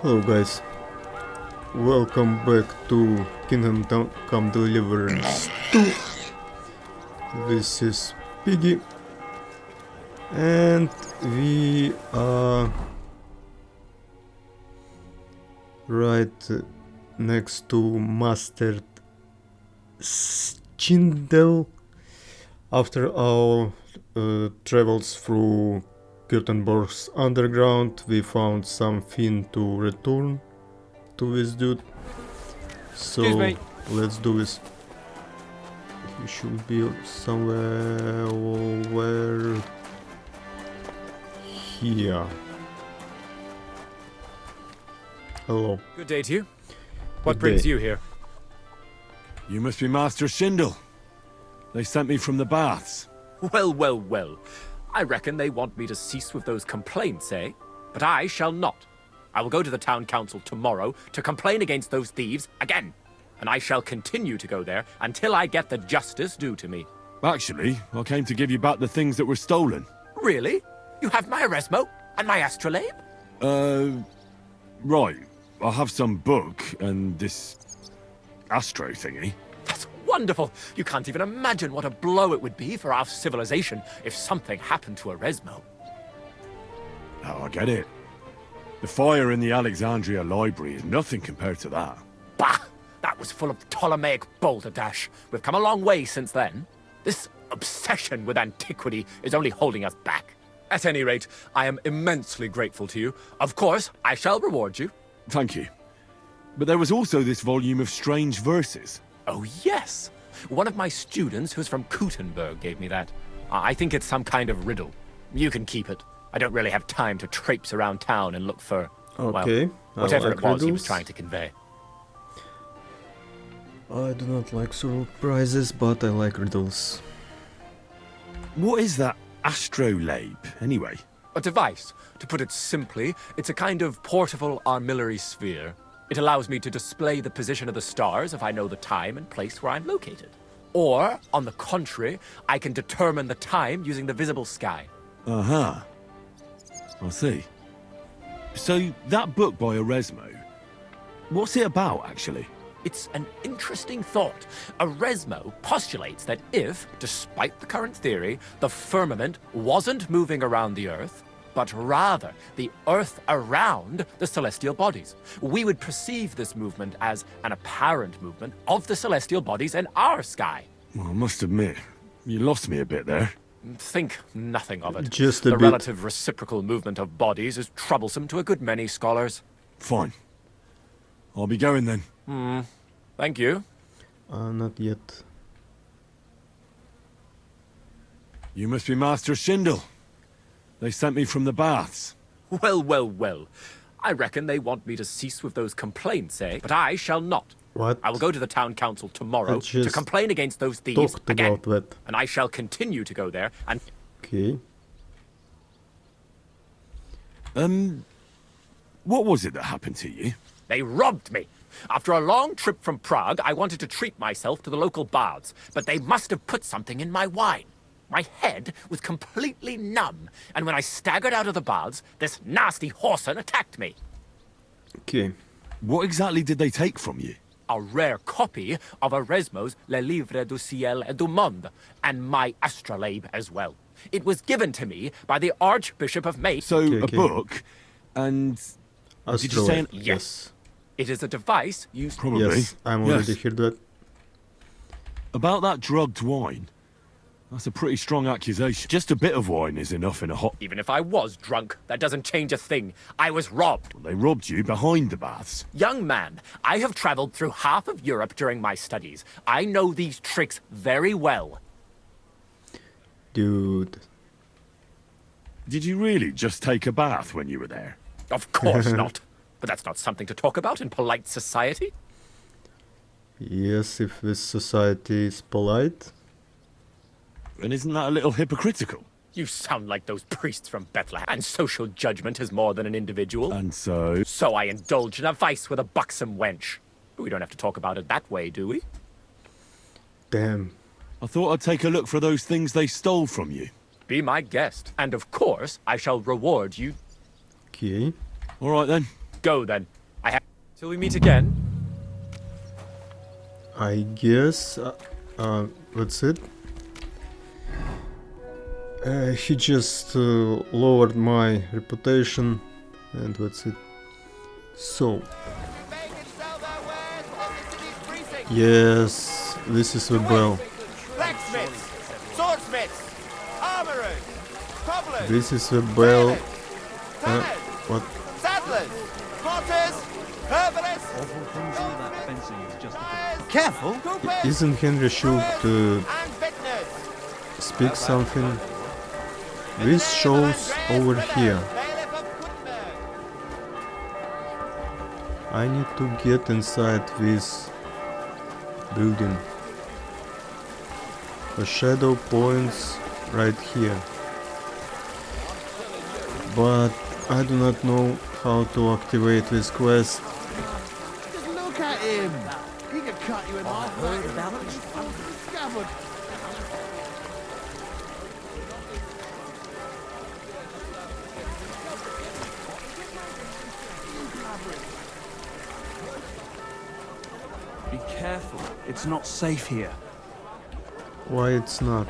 Hello guys, welcome back to Kingdom Come Deliverance 2. This is Piggy and we are right next to Master Schindel. After our travels through Gutenberg's underground, we found something to return to this dude. So let's do this. We should be somewhere over here. Hello. Good day to you. What brings you here? You must be Master Schindel. They sent me from the baths. Well, well, well. I reckon they want me to cease with those complaints, eh? But I shall not. I will go to the town council tomorrow to complain against those thieves again. And I shall continue to go there until I get the justice due to me. Actually, I came to give you back the things that were stolen. Really? You have my Erasmo and my astrolabe? Right. I have some book and this astro thingy. That's wonderful. You can't even imagine what a blow it would be for our civilization if something happened to Erasmo. Oh, I get it. The fire in the Alexandria library is nothing compared to that. Bah! That was full of Ptolemaic balderdash. We've come a long way since then. This obsession with antiquity is only holding us back. At any rate, I am immensely grateful to you. Of course, I shall reward you. Thank you. But there was also this volume of strange verses. Oh, yes. One of my students who's from Gutenberg gave me that. I think it's some kind of riddle. You can keep it. I don't really have time to traipse around town and look for, Okay, well, whatever like it was he was riddles. trying to convey. I do not like surprises, but I like riddles. What is that astrolabe, anyway? A device. To put it simply, it's a kind of portable armillary sphere. It allows me to display the position of the stars if I know the time and place where I'm located. Or, on the contrary, I can determine the time using the visible sky. Uh-huh. I see. So, that book by Erasmo, what's it about, actually? It's an interesting thought. Erasmo postulates that if, despite the current theory, the firmament wasn't moving around the Earth, but rather the Earth around the celestial bodies, we would perceive this movement as an apparent movement of the celestial bodies in our sky. Well, I must admit, you lost me a bit there. Think nothing of it. Just a the bit. relative reciprocal movement of bodies is troublesome to a good many scholars. Fine. I'll be going then. Thank you. Not yet. You must be Master Schindel. They sent me from the baths. Well, well, well. I reckon they want me to cease with those complaints, eh? But I shall not. What? I will go to the town council tomorrow I just to complain against those thieves talked again. about that. And I shall continue to go there and... Okay. What was it that happened to you? They robbed me. After a long trip from Prague, I wanted to treat myself to the local baths, but they must have put something in my wine. My head was completely numb, and when I staggered out of the baths, this nasty whoreson attacked me. Okay. What exactly did they take from you? A rare copy of Erasmo's Le Livre du Ciel et du Monde, and my astrolabe as well. It was given to me by the Archbishop of Mainz. So, Okay, a okay. book, and... Did you say Astrolabe, an- Yes. It is a device used... Probably. Yes, I'm already heard that. About that drugged wine. That's a pretty strong accusation. Just a bit of wine is enough in a hot... Even if I was drunk, that doesn't change a thing. I was robbed. They robbed you behind the baths. Young man, I have traveled through half of Europe during my studies. I know these tricks very well. Dude. Did you really just take a bath when you were there? Of course not. But that's not something to talk about in polite society. Yes, if this society is polite. And isn't that a little hypocritical? You sound like those priests from Bethlehem. And social judgment is more than an individual. And so... So I indulge in a vice with a buxom wench. But we don't have to talk about it that way, do we? Damn. I thought I'd take a look for those things they stole from you. Be my guest. And of course, I shall reward you. Okay. All right then. go then. I have. Till we meet again. I guess that's it. He just lowered my reputation, and that's it. So, yes, this is the bell. Blacksmiths, swordsmiths, armorers, cobblers, This is the bell. tanners, What? saddlers, potters, herbalists, Careful! coopers, Isn't Henry should and vintners. speak something? This shows over here. Bailiff of Kutmer. I need to get inside this building. The shadow points right here. But I do not know how to activate this quest. Just look at him! He could cut you in half. Heard about it? Discovered. Be careful. It's not safe here. Why it's not?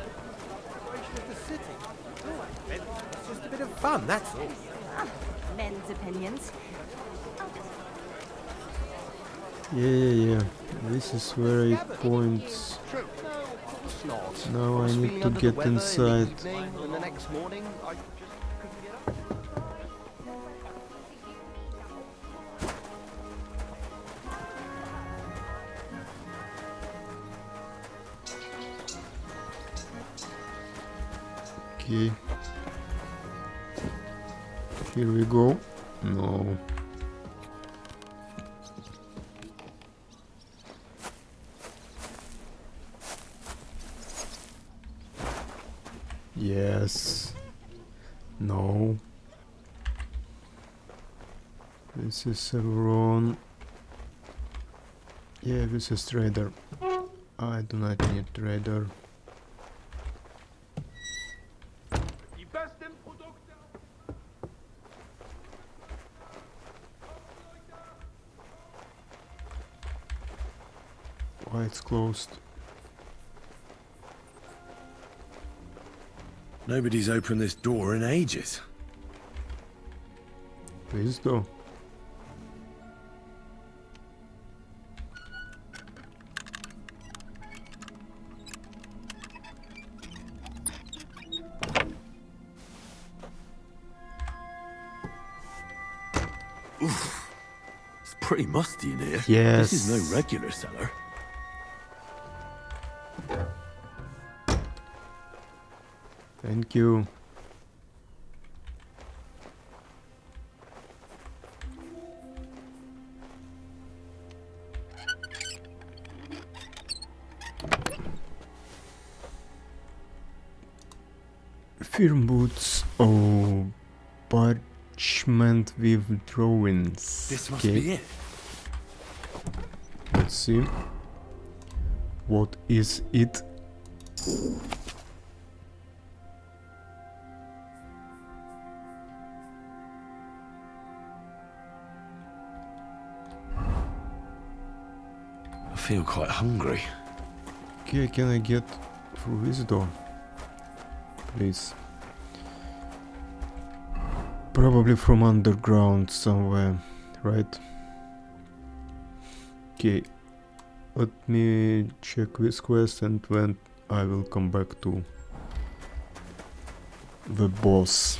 It's just a bit of fun, that's all. Men's opinions. Yeah. This is where it points. True. No, it's not. Now I was need feeling to under get the weather in the inside. evening, and the next morning, I just couldn't get up. Okay. Here we go. No. Yes. No. This is a wrong. Yeah, this is trader. I do not need trader. Why it's closed? Nobody's opened this door in ages. This door. It's pretty musty in here. Yes. This is no regular cellar. Thank you. Firm boots. Oh, parchment with drawings. This must Okay, be it. let's see. What is it? I feel quite hungry. Okay, can I get through this door? Please. Probably from underground somewhere, right? Okay. Let me check this quest and then I will come back to the boss.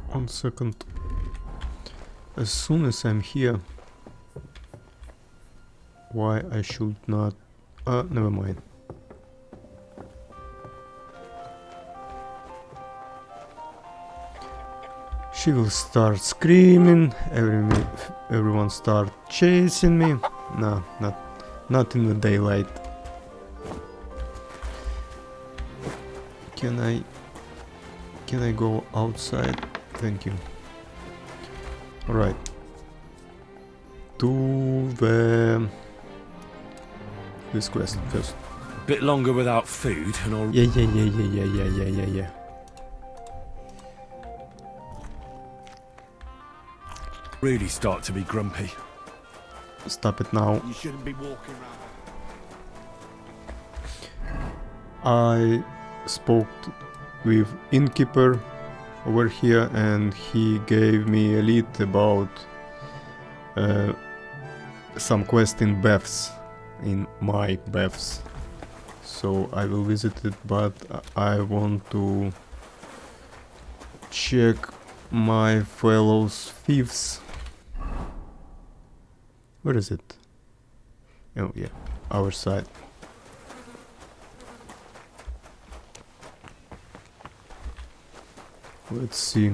One second. As soon as I'm here, why I should not? Never mind. She will start screaming. Everyone start chasing me. No, not in the daylight. Can I go outside? Thank you. Alright. To the... this quest first. Bit longer without food, and I'll... Yeah. really start to be grumpy. Stop it now. You shouldn't be walking around. I spoke with innkeeper over here and he gave me a lead about some quest in baths, in my baths. So I will visit it, but I want to check my fellow thieves. Where is it? Oh yeah, our side. Let's see.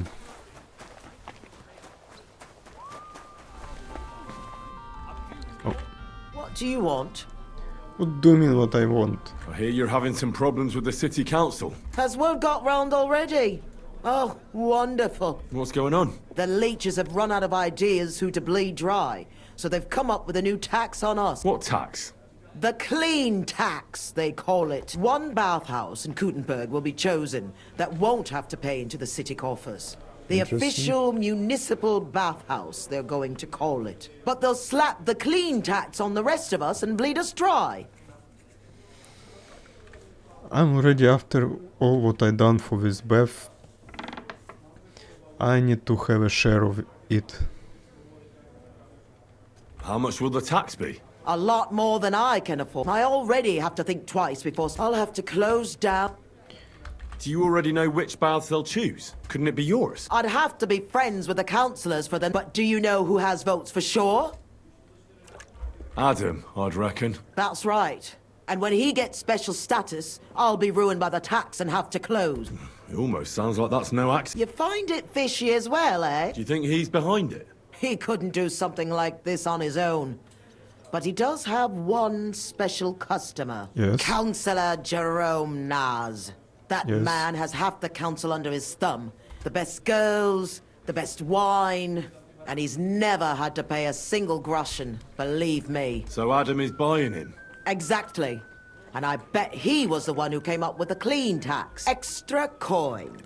Oh, What do you want? what do you mean what I want? I hear you're having some problems with the city council. Has word got round already? Oh, wonderful. What's going on? The leeches have run out of ideas who to bleed dry, so they've come up with a new tax on us. What tax? The clean tax, they call it. One bathhouse in Gutenberg will be chosen that won't have to pay into the city coffers. The Interesting. official municipal bathhouse, they're going to call it. But they'll slap the clean tax on the rest of us and bleed us dry. I'm already after all what I done for this bath. I need to have a share of it. How much will the tax be? A lot more than I can afford. I already have to think twice before I'll have to close down. Do you already know which baths they'll choose? Couldn't it be yours? I'd have to be friends with the councillors for them. But do you know who has votes for sure? Adam, I'd reckon. That's right. And when he gets special status, I'll be ruined by the tax and have to close. It almost sounds like that's no accident. You find it fishy as well, eh? Do you think he's behind it? He couldn't do something like this on his own. But he does have one special customer. Yes. Councillor Jerome Naz. That Yes. man has half the council under his thumb. The best girls, the best wine, and he's never had to pay a single groschen, believe me. So Adam is buying him. Exactly. And I bet he was the one who came up with the clean tax. Extra coin.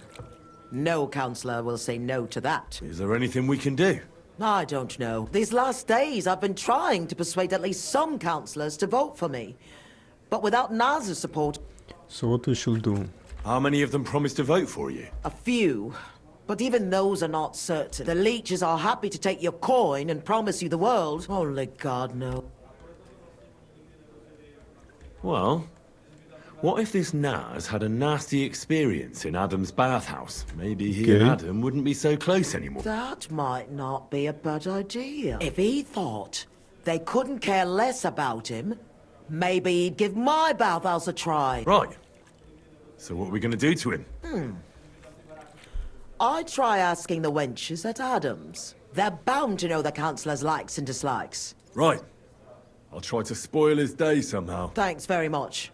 No councillor will say no to that. Is there anything we can do? I don't know. These last days I've been trying to persuade at least some councillors to vote for me. But without Naz's support, So what we should do? How many of them promised to vote for you? a few. But even those are not certain. The leeches are happy to take your coin and promise you the world. Only God knows. Well, what if this Naz had a nasty experience in Adam's bathhouse? Maybe he and Okay. Adam wouldn't be so close anymore. That might not be a bad idea. If he thought they couldn't care less about him, maybe he'd give my bathhouse a try. Right. So what are we going to do to him? I'd try asking the wenches at Adams. They're bound to know the councillor's likes and dislikes. Right. I'll try to spoil his day somehow. Thanks very much.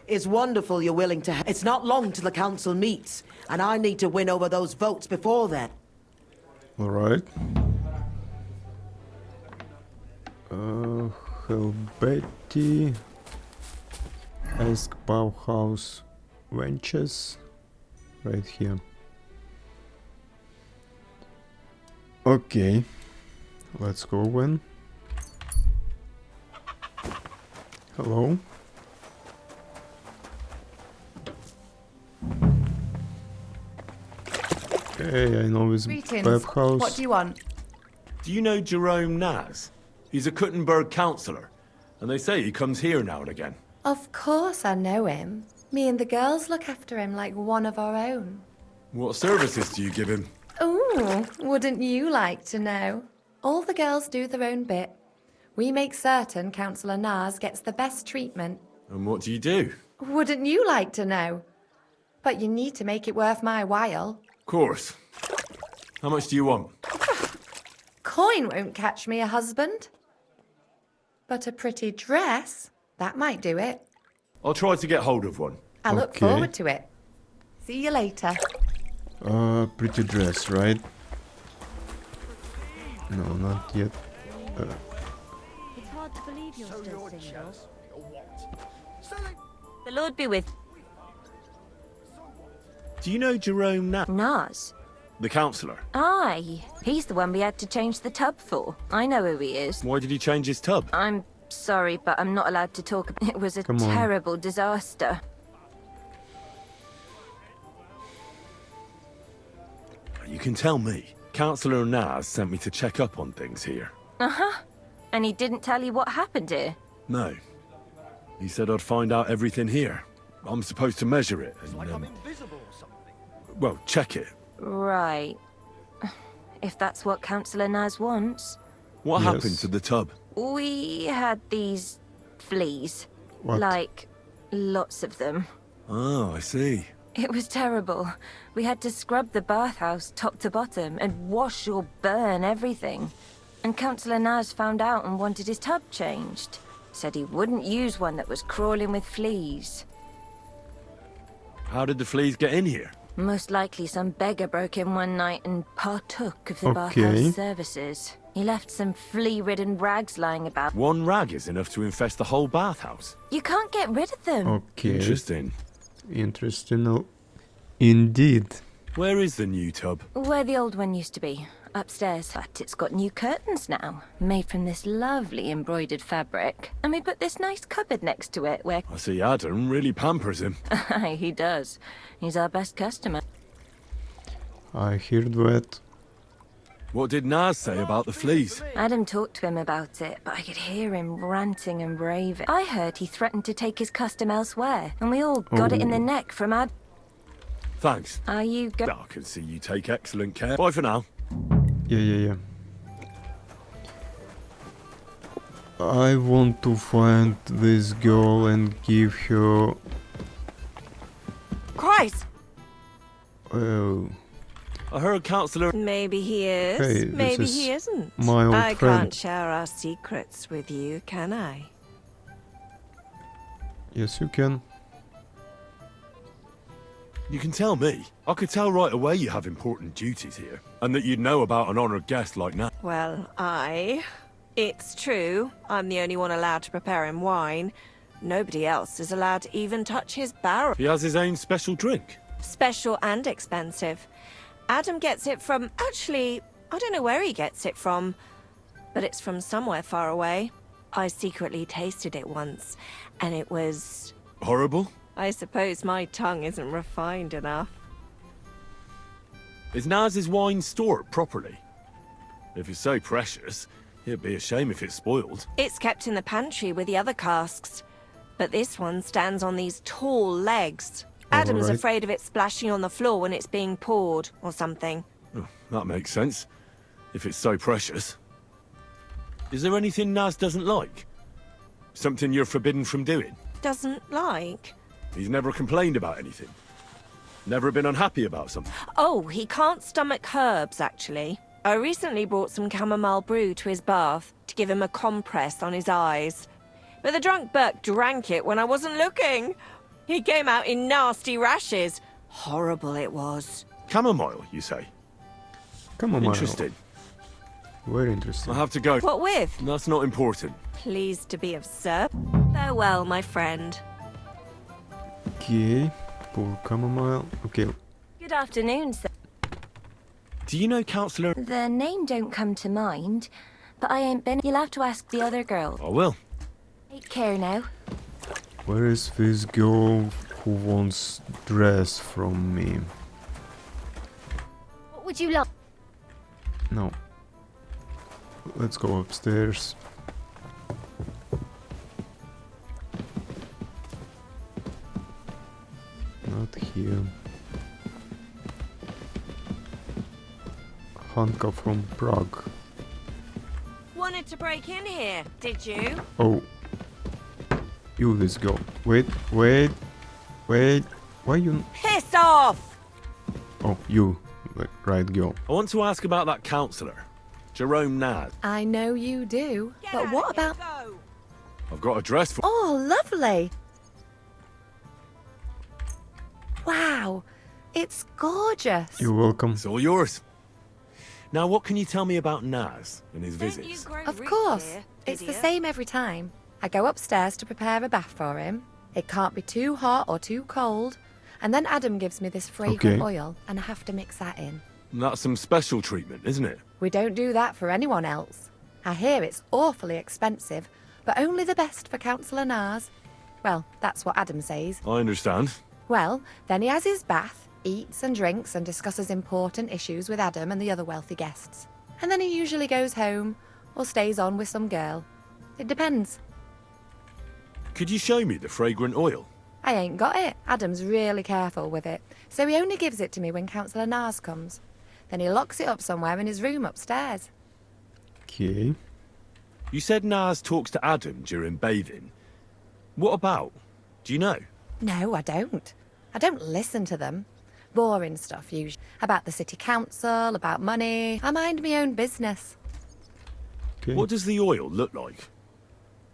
It's wonderful you're willing to... It's not long till the council meets, and I need to win over those votes before then. Alright. Helbeti. Ask Bauhaus Wenches. Right here. Okay. Let's go then. Hello. Okay, I know this Greetings. bathhouse. What do you want? Do you know Jerome Naz? He's a Gutenberg councillor, and they say he comes here now and again. Of course I know him. Me and the girls look after him like one of our own. What services do you give him? Ooh, wouldn't you like to know? All the girls do their own bit. We make certain Councillor Naz gets the best treatment. And what do you do? Wouldn't you like to know? But you need to make it worth my while. Of course. How much do you want? Coin won't catch me a husband. But a pretty dress, that might do it. I'll try to get hold of one. I look Okay. forward to it. See you later. Pretty dress, right? No, not yet. It's hard to believe you're still single. The Lord be with Do you know Jerome Nas. the counsellor? Aye, he's the one we had to change the tub for. I know who he is. Why did he change his tub? I'm sorry, but I'm not allowed to talk about it. It was a Come on. terrible disaster. You can tell me. Counsellor Nas sent me to check up on things here. Uh-huh. And he didn't tell you what happened here? No. He said I'd find out everything here. I'm supposed to measure it and, Like I'm invisible or something. well, check it. Right. If that's what Councillor Nas wants. What Yes. happened to the tub? We had these fleas. What? Like, lots of them. Oh, I see. It was terrible. We had to scrub the bathhouse top to bottom and wash or burn everything. And Councillor Nas found out and wanted his tub changed. Said he wouldn't use one that was crawling with fleas. How did the fleas get in here? Most likely some beggar broke in one night and partook of the Okay. bathhouse services. He left some flea-ridden rags lying about. One rag is enough to infest the whole bathhouse. You can't get rid of them. Okay. Interesting. Interesting. Oh, indeed. Where is the new tub? Where the old one used to be. Upstairs. But it's got new curtains now. Made from this lovely embroidered fabric. And we put this nice cupboard next to it where... I see Adam really pampers him. Aye, he does. He's our best customer. I heard that. What did Nas say about the fleas? Adam talked to him about it, but I could hear him ranting and raving. I heard he threatened to take his custom elsewhere, and we all got it in the neck from Ad... Thanks. Are you go... I can see you take excellent care. Bye for now. Yeah. I want to find this girl and give her... Christ! Oh, I heard Councillor... Maybe he is, Hey, this maybe is he isn't. my old I friend. can't share our secrets with you, can I? yes you can. You can tell me. I could tell right away you have important duties here, and that you'd know about an honoured guest like Nas. Well, it's true. I'm the only one allowed to prepare him wine. Nobody else is allowed to even touch his barrel. He has his own special drink. Special and expensive. Adam gets it from... Actually, I don't know where he gets it from, but it's from somewhere far away. I secretly tasted it once, and it was... Horrible? I suppose my tongue isn't refined enough. Is Nas's wine stored properly? If it's so precious, it'd be a shame if it's spoiled. It's kept in the pantry with the other casks, but this one stands on these tall legs. Adam's Alright. afraid of it splashing on the floor when it's being poured, or something. Oh, that makes sense. If it's so precious. Is there anything Nas doesn't like? Something you're forbidden from doing? Doesn't like? He's never complained about anything. Never been unhappy about something. Oh, he can't stomach herbs, actually. I recently brought some chamomile brew to his bath to give him a compress on his eyes. But the drunk Burke drank it when I wasn't looking. He came out in nasty rashes. Horrible it was. Chamomile, you say? Come on, Interesting. Very interesting. I have to go. What with? That's not important. Pleased to be of service. Farewell, my friend. Okay, pour chamomile. Okay, Good afternoon, sir. Do you know Councillor... The name don't come to mind, but I ain't been... You'll have to ask the other girl. I will. Take care now. where is this girl who wants dress from me? What would you like? No. Let's go upstairs. Not here. Hanka from Prague. Wanted to break in here, did you? Oh. You this girl. Wait. Why you... Piss off! Oh, you. Right girl. I want to ask about that councillor, Jerome Nas. I know you do. Get But out what here, about... go. I've got a dress for... Oh, lovely. Wow. It's gorgeous. You're welcome. It's all yours. Now, what can you tell me about Naz and his Don't you visits? grow Of roots course. here, It's the idiot? same every time. I go upstairs to prepare a bath for him. It can't be too hot or too cold. And then Adam gives me this fragrant Okay. oil, and I have to mix that in. That's some special treatment, isn't it? We don't do that for anyone else. I hear it's awfully expensive, but only the best for Councillor Nars. Well, that's what Adam says. I understand. Well, then he has his bath, eats and drinks and discusses important issues with Adam and the other wealthy guests. And then he usually goes home or stays on with some girl. It depends. Could you show me the fragrant oil? I ain't got it. Adam's really careful with it, so he only gives it to me when Councillor Nars comes. Then he locks it up somewhere in his room upstairs. Okay. You said Naz talks to Adam during bathing. What about? Do you know? No, I don't. I don't listen to them. Boring stuff, usually. About the city council, about money. I mind my own business. Okay. What does the oil look like?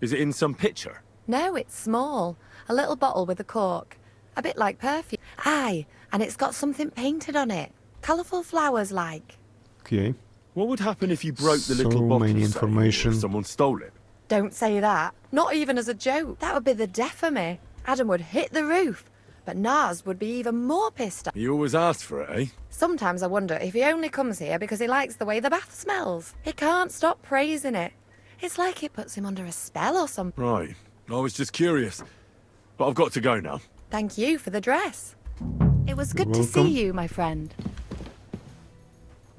Is it in some pitcher? No, it's small. A little bottle with a cork. A bit like perfume. Aye, and it's got something painted on it. Colourful flowers like. Okay. What would happen if you broke the So little bottle? many say, information. or someone stole it. Don't say that. Not even as a joke. That would be the death of me. Adam would hit the roof. But Nars would be even more pissed off. He always asked for it, eh? Sometimes I wonder if he only comes here because he likes the way the bath smells. He can't stop praising it. It's like it puts him under a spell or something. Right. I was just curious. But I've got to go now. Thank you for the dress. It was good You're to see welcome. you, my friend.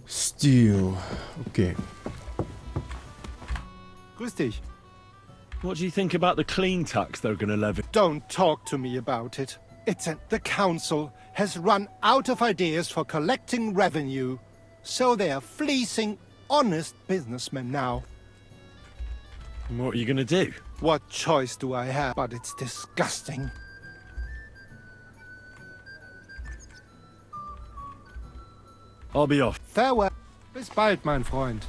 Steel. Okay. Grüß dich. What do you think about the clean tax they're going to levy? Don't talk to me about it. The council has run out of ideas for collecting revenue, so they are fleecing honest businessmen now. What are you going to do? What choice do I have? But it's disgusting. I'll be off. Farewell. Bis bald, mein Freund.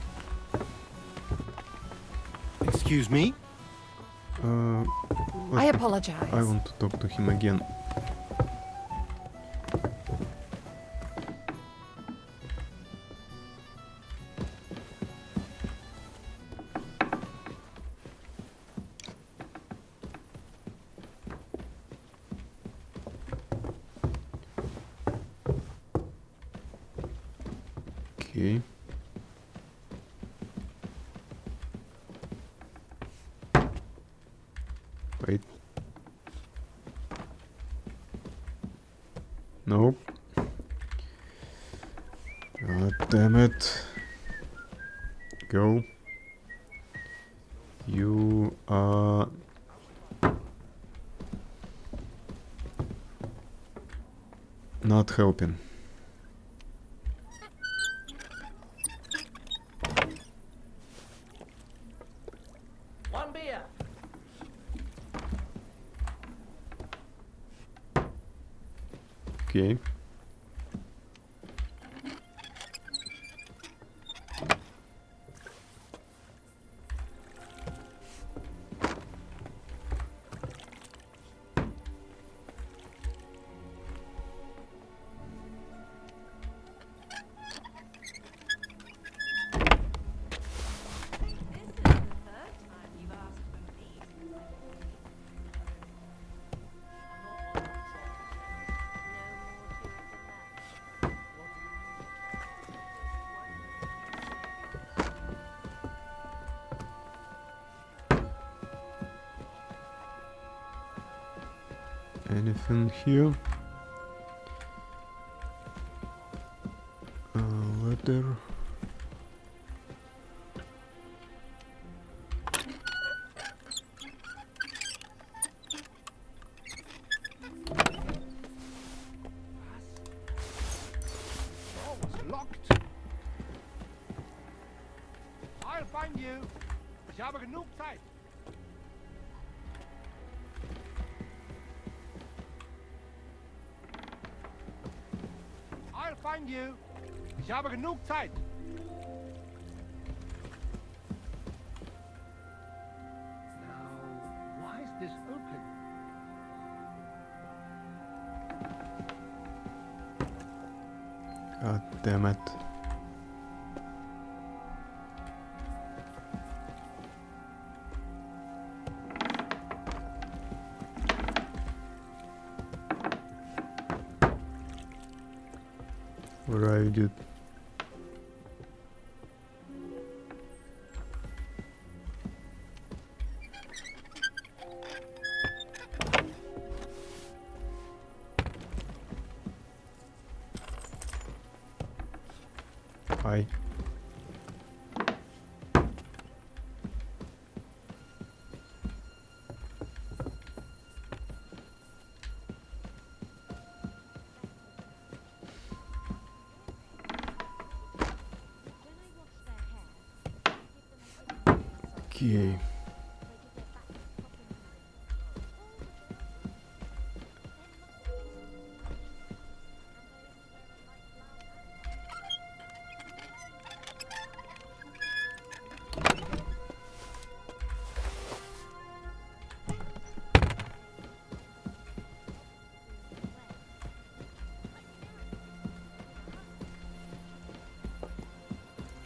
Excuse me? I apologize. I want to talk to him again. Okay. Wait. Nope. God damn it. Go. You are... not helping. One beer. Okay. Anything here? Letter. Door was locked. I'll find you. Ich habe genug Zeit. I'll find you. Ich habe genug Zeit. Now, why is this open? God damn it. Where are you, dude? Hi. Okay.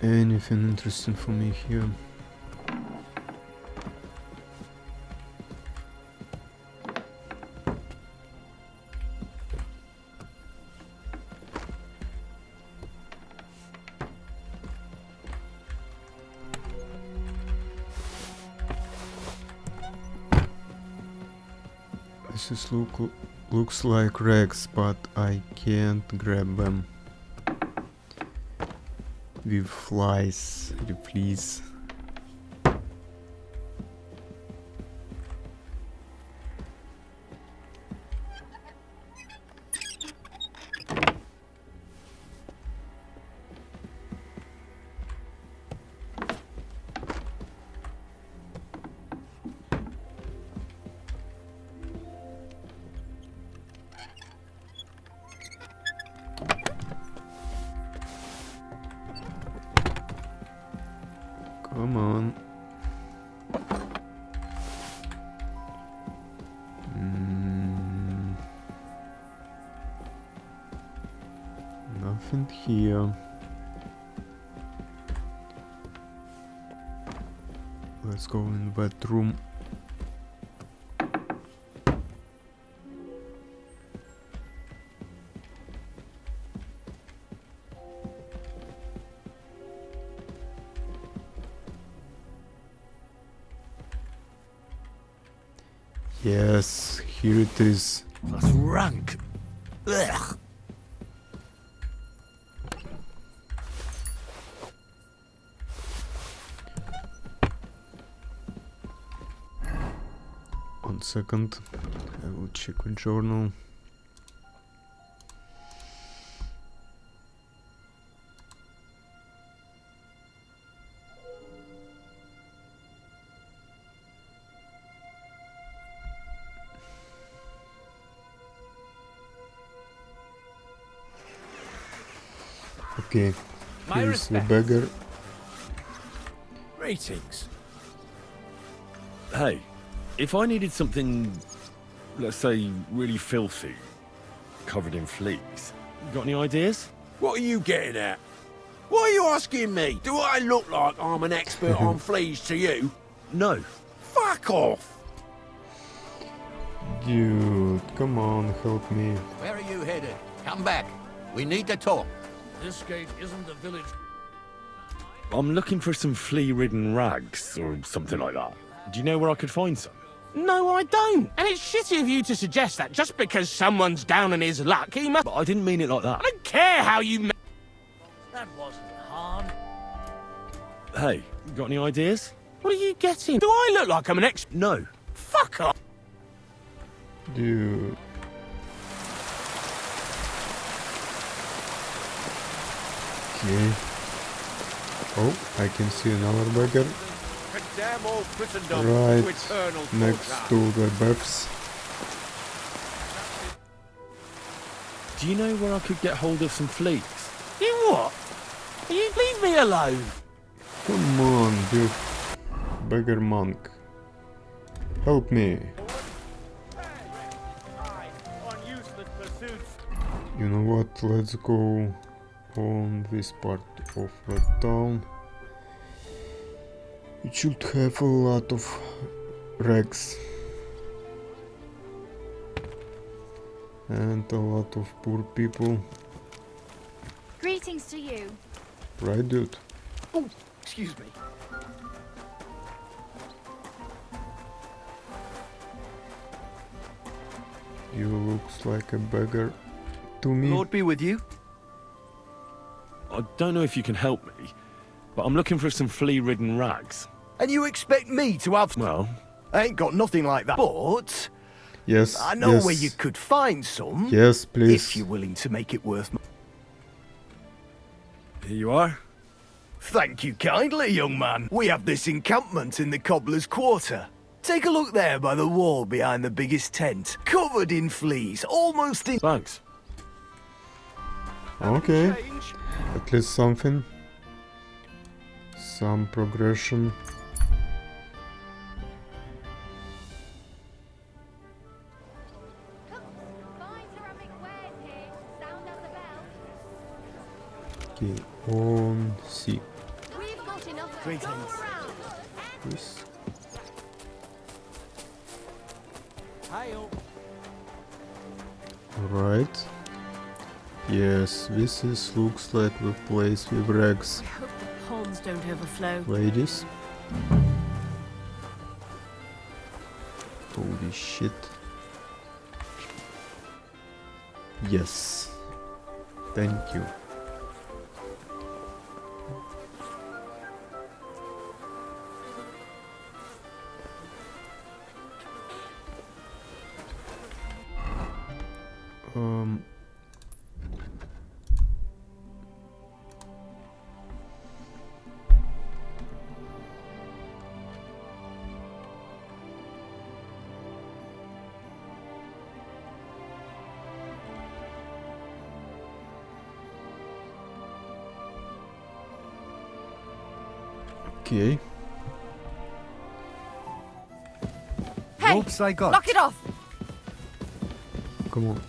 Anything interesting for me here? This looks like Rex, but I can't grab them with flies, please. Come on. Nothing here. Let's go in the bedroom. Yes, here it is. That's rank. Ugh. One second, I will check the journal. Okay, here's the beggar. Greetings. Hey, if I needed something, let's say, really filthy, covered in fleas, got any ideas? What are you getting at? Why are you asking me? Do I look like I'm an expert on fleas to you? No. Fuck off! Dude, come on, help me. Where are you headed? Come back. We need to talk. This gate isn't the village. I'm looking for some flea-ridden rags or something like that. Do you know where I could find some? No, I don't. And it's shitty of you to suggest that just because someone's down on his luck, he must... But I didn't mean it like that. I don't care how you... That wasn't hard. Hey, got any ideas? What are you getting? Do I look like I'm an ex... No. Fuck off! Dude. Okay. Oh, I can see another beggar. Right next to the baths. Do you know where I could get hold of some fleas? You what? You leave me alone. Come on, dude. Beggar monk. Help me. You know what? Let's go on this part of the town. It should have a lot of wrecks and a lot of poor people. Greetings to you. Right, dude? Oh, excuse me. You looks like a beggar to me. Lord be with you. I don't know if you can help me, but I'm looking for some flea-ridden rags. And you expect me to have... Well, I ain't got nothing like that. But... Yes, I know yes. where you could find some. Yes, please. If you're willing to make it worth... here you are. Thank you kindly, young man. We have this encampment in the cobbler's quarter. Take a look there by the wall behind the biggest tent. Covered in fleas, almost in... Thanks. Okay. At least something. Some progression. Okay, on C. Greetings. This. Alright. Yes, this is looks like the place with rags. I hope the ponds don't overflow. Ladies. Holy shit. Yes. Thank you. Okay. Hey! Ropes I got. Knock it off! Come on.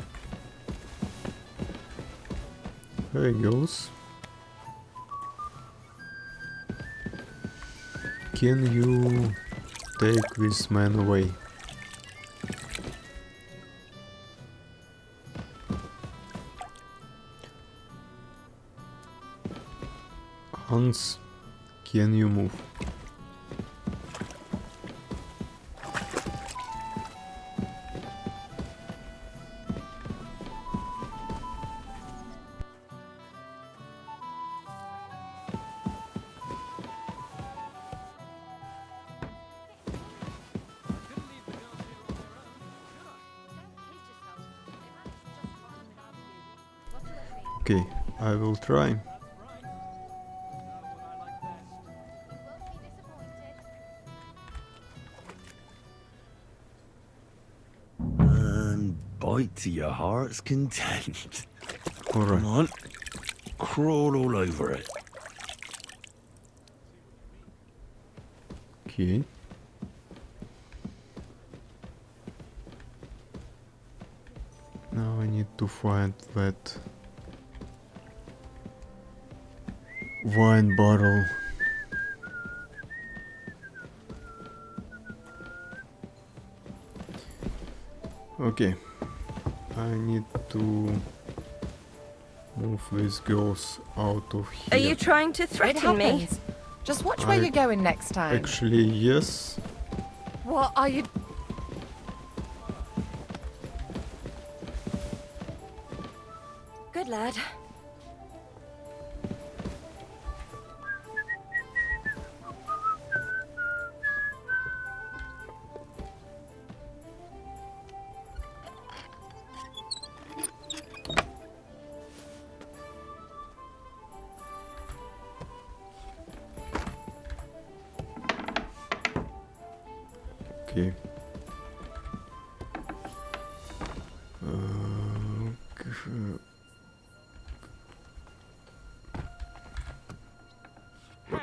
There he goes. Can you take this man away? Hans, can you move? Okay, I will try. And bite to your heart's content. Alright. Come on. Crawl all over it. Okay. Now I need to find that wine bottle. Okay. I need to move these girls out of here. Are you trying to It threaten me? happens. Just watch where I- you're going next time. Actually, yes. What are you... Good lad. Okay.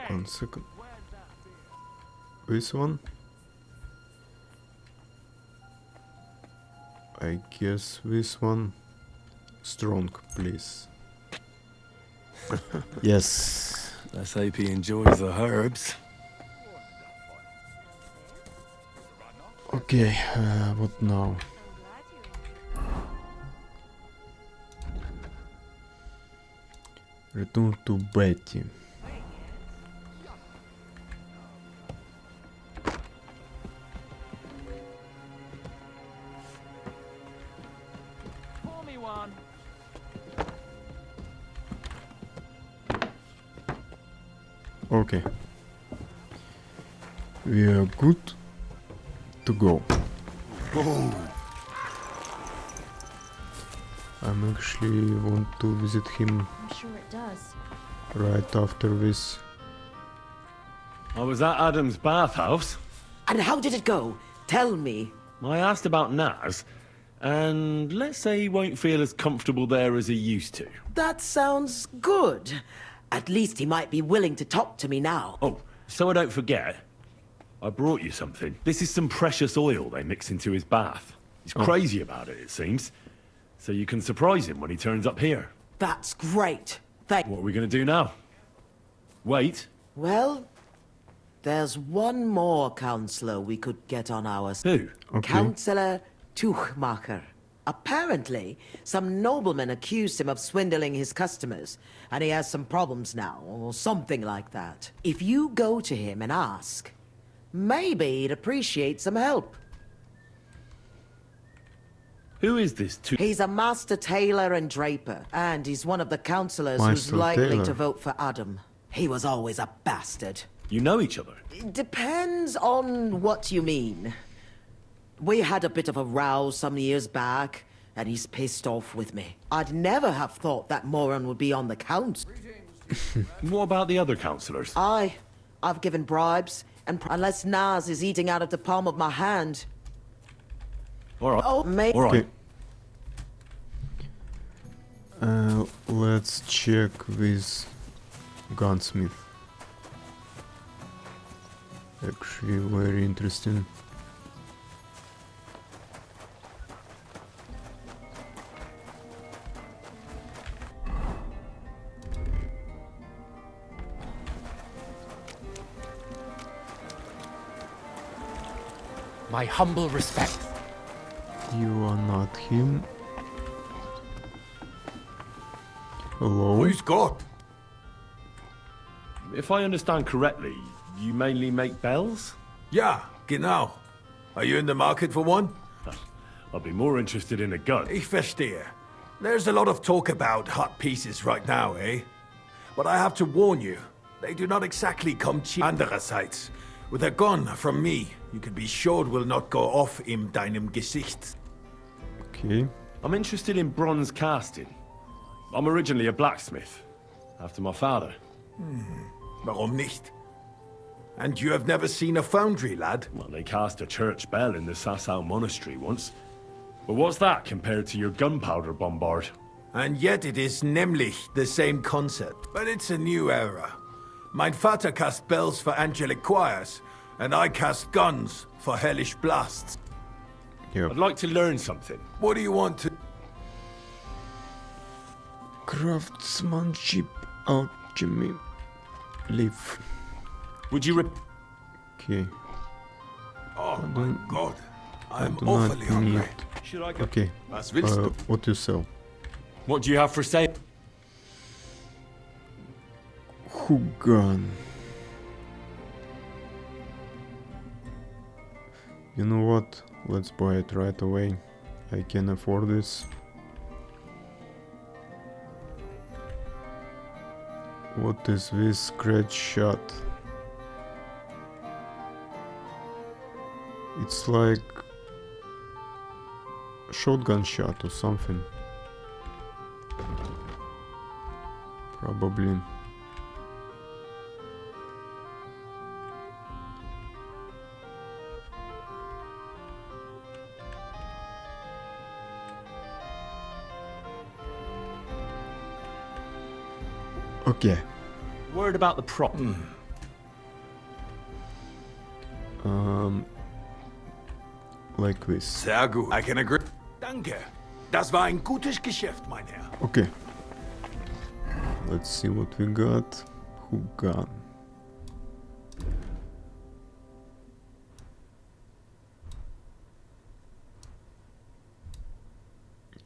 One second. This one? I guess this one. Strong, please. Yes. Let's hope he enjoys the herbs. Okay, what now? Return to Betty. Pour me one. Okay. We are good to go. I'm actually want to visit him I'm sure it does. right after this. I was at Adam's bathhouse. And how did it go? Tell me. I asked about Naz, and let's say he won't feel as comfortable there as he used to. That sounds good. At least he might be willing to talk to me now. Oh, so I don't forget, I brought you something. This is some precious oil they mix into his bath. He's crazy about it, it seems. So you can surprise him when he turns up here. That's great. Thank. What are we going to do now? Wait. Well, there's one more counselor we could get on our Who? Okay. Councillor Tuchmacher. Apparently, some nobleman accused him of swindling his customers, and he has some problems now, or something like that. If you go to him and ask, maybe he'd appreciate some help. Who is this He's a master tailor and draper, and he's one of the councillors who's Master likely tailor. to vote for Adam. He was always a bastard. You know each other? It depends on what you mean. We had a bit of a row some years back, and he's pissed off with me. I'd never have thought that moron would be on the council. What about the other councillors? I've given bribes, and unless Naz is eating out of the palm of my hand. All right. Oh, mate. All right. Okay. Let's check with gunsmith. Actually, very interesting. My humble respect. You are not him. Hello? Who's got? If I understand correctly, you mainly make bells? Ja, genau. Are you in the market for one? I'd be more interested in a gun. Ich verstehe. There's a lot of talk about hot pieces right now, eh? But I have to warn you, they do not exactly come cheap. Andererseits, with a gun from me, you can be sure it will not go off in deinem Gesicht. Okay. I'm interested in bronze casting. I'm originally a blacksmith, after my father. Warum nicht? And you have never seen a foundry, lad? Well, they cast a church bell in the Sassau monastery once. But what's that compared to your gunpowder bombard? And yet it is nämlich the same concept. But it's a new era. Mein Vater cast bells for angelic choirs, and I cast guns for hellish blasts. I'd like to learn something. What do you want to... Craftsmanship, alchemy, live. Would you Okay. Oh my god. I'm do not awfully hungry. need- Should I go? Okay. Was willst du? What you sell? What do you have for sale? Hugan. You know what? Let's buy it right away. I can afford this. What is this scratch shot? It's like a shotgun shot or something. Probably. Okay. Word about the prop. Like this. Sehr gut. I can agree. Danke. Das war ein gutes Geschäft, mein Herr. Okay. Let's see what we got. Hookah.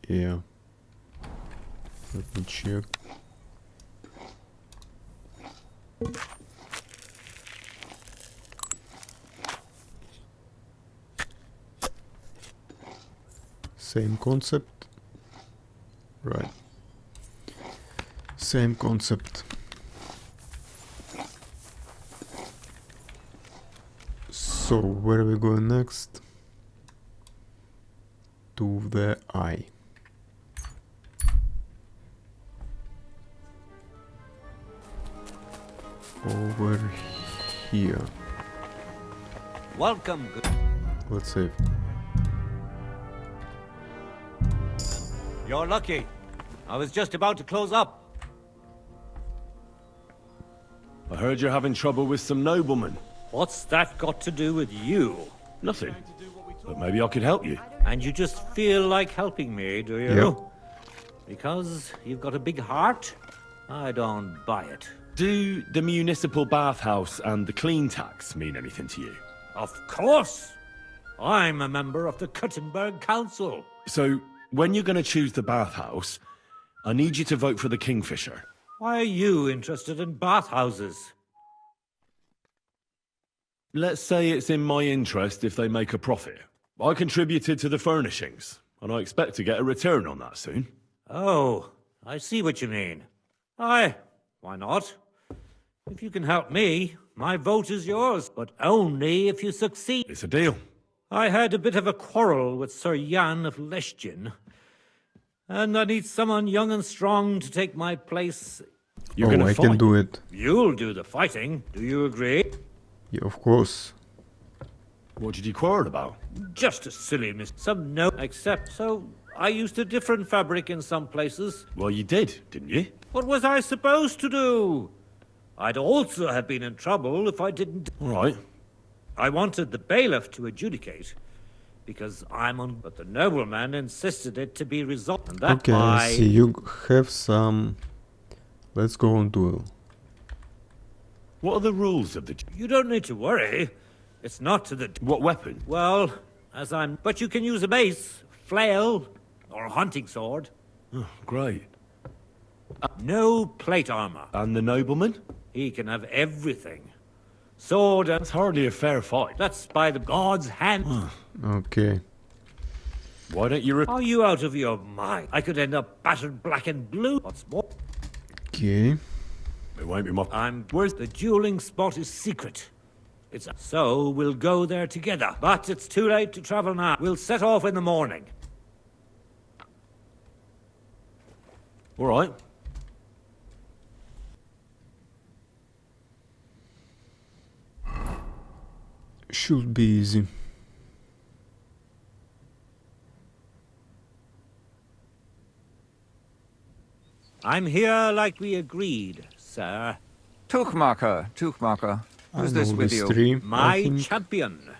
Yeah. Let me check. Same concept. Right. Same concept. So, where are we going next? To the eye. Over here. Welcome. Let's save. You're lucky. I was just about to close up. I heard you're having trouble with some noblemen. What's that got to do with you? Nothing. But maybe I could help you. And you just feel like helping me, do you? Yep. Because you've got a big heart? I don't buy it. Do the municipal bathhouse and the clean tax mean anything to you? Of course! I'm a member of the Kuttenberg Council. So, when you're going to choose the bathhouse, I need you to vote for the Kingfisher. Why are you interested in bathhouses? Let's say it's in my interest if they make a profit. I contributed to the furnishings, and I expect to get a return on that soon. Oh, I see what you mean. Aye, why not? If you can help me, my vote is yours, but only if you succeed. It's a deal. I had a bit of a quarrel with Sir Jan of Leschin, and I need someone young and strong to take my place. You're gonna I fight. can do it. You'll do the fighting, do you agree? Yeah, of course. What did you quarrel about? Just a silly some no, except so I used a different fabric in some places. Well, you did, didn't you? What was I supposed to do? I'd also have been in trouble if I didn't. All right. I wanted the bailiff to adjudicate, because I'm on. But the nobleman insisted it to be resolved, and that Okay, I see you have some. Let's go on duel. What are the rules of the... You don't need to worry. It's not to the... What weapon? Well, as I'm... But you can use a mace, flail, or a hunting sword. Oh, great. No plate armor. And the nobleman? He can have everything. Sword and... That's hardly a fair fight. That's by the god's hand. Okay. Why don't you... Are you out of your mind? I could end up battered black and blue. What's more... Okay. It won't be my... Where's the dueling spot is secret. It's so we'll go there together. But it's too late to travel now. We'll set off in the morning. All right. Should be easy. I'm here like we agreed, sir. Tuchmacher. Who's this with you? Three, My champion.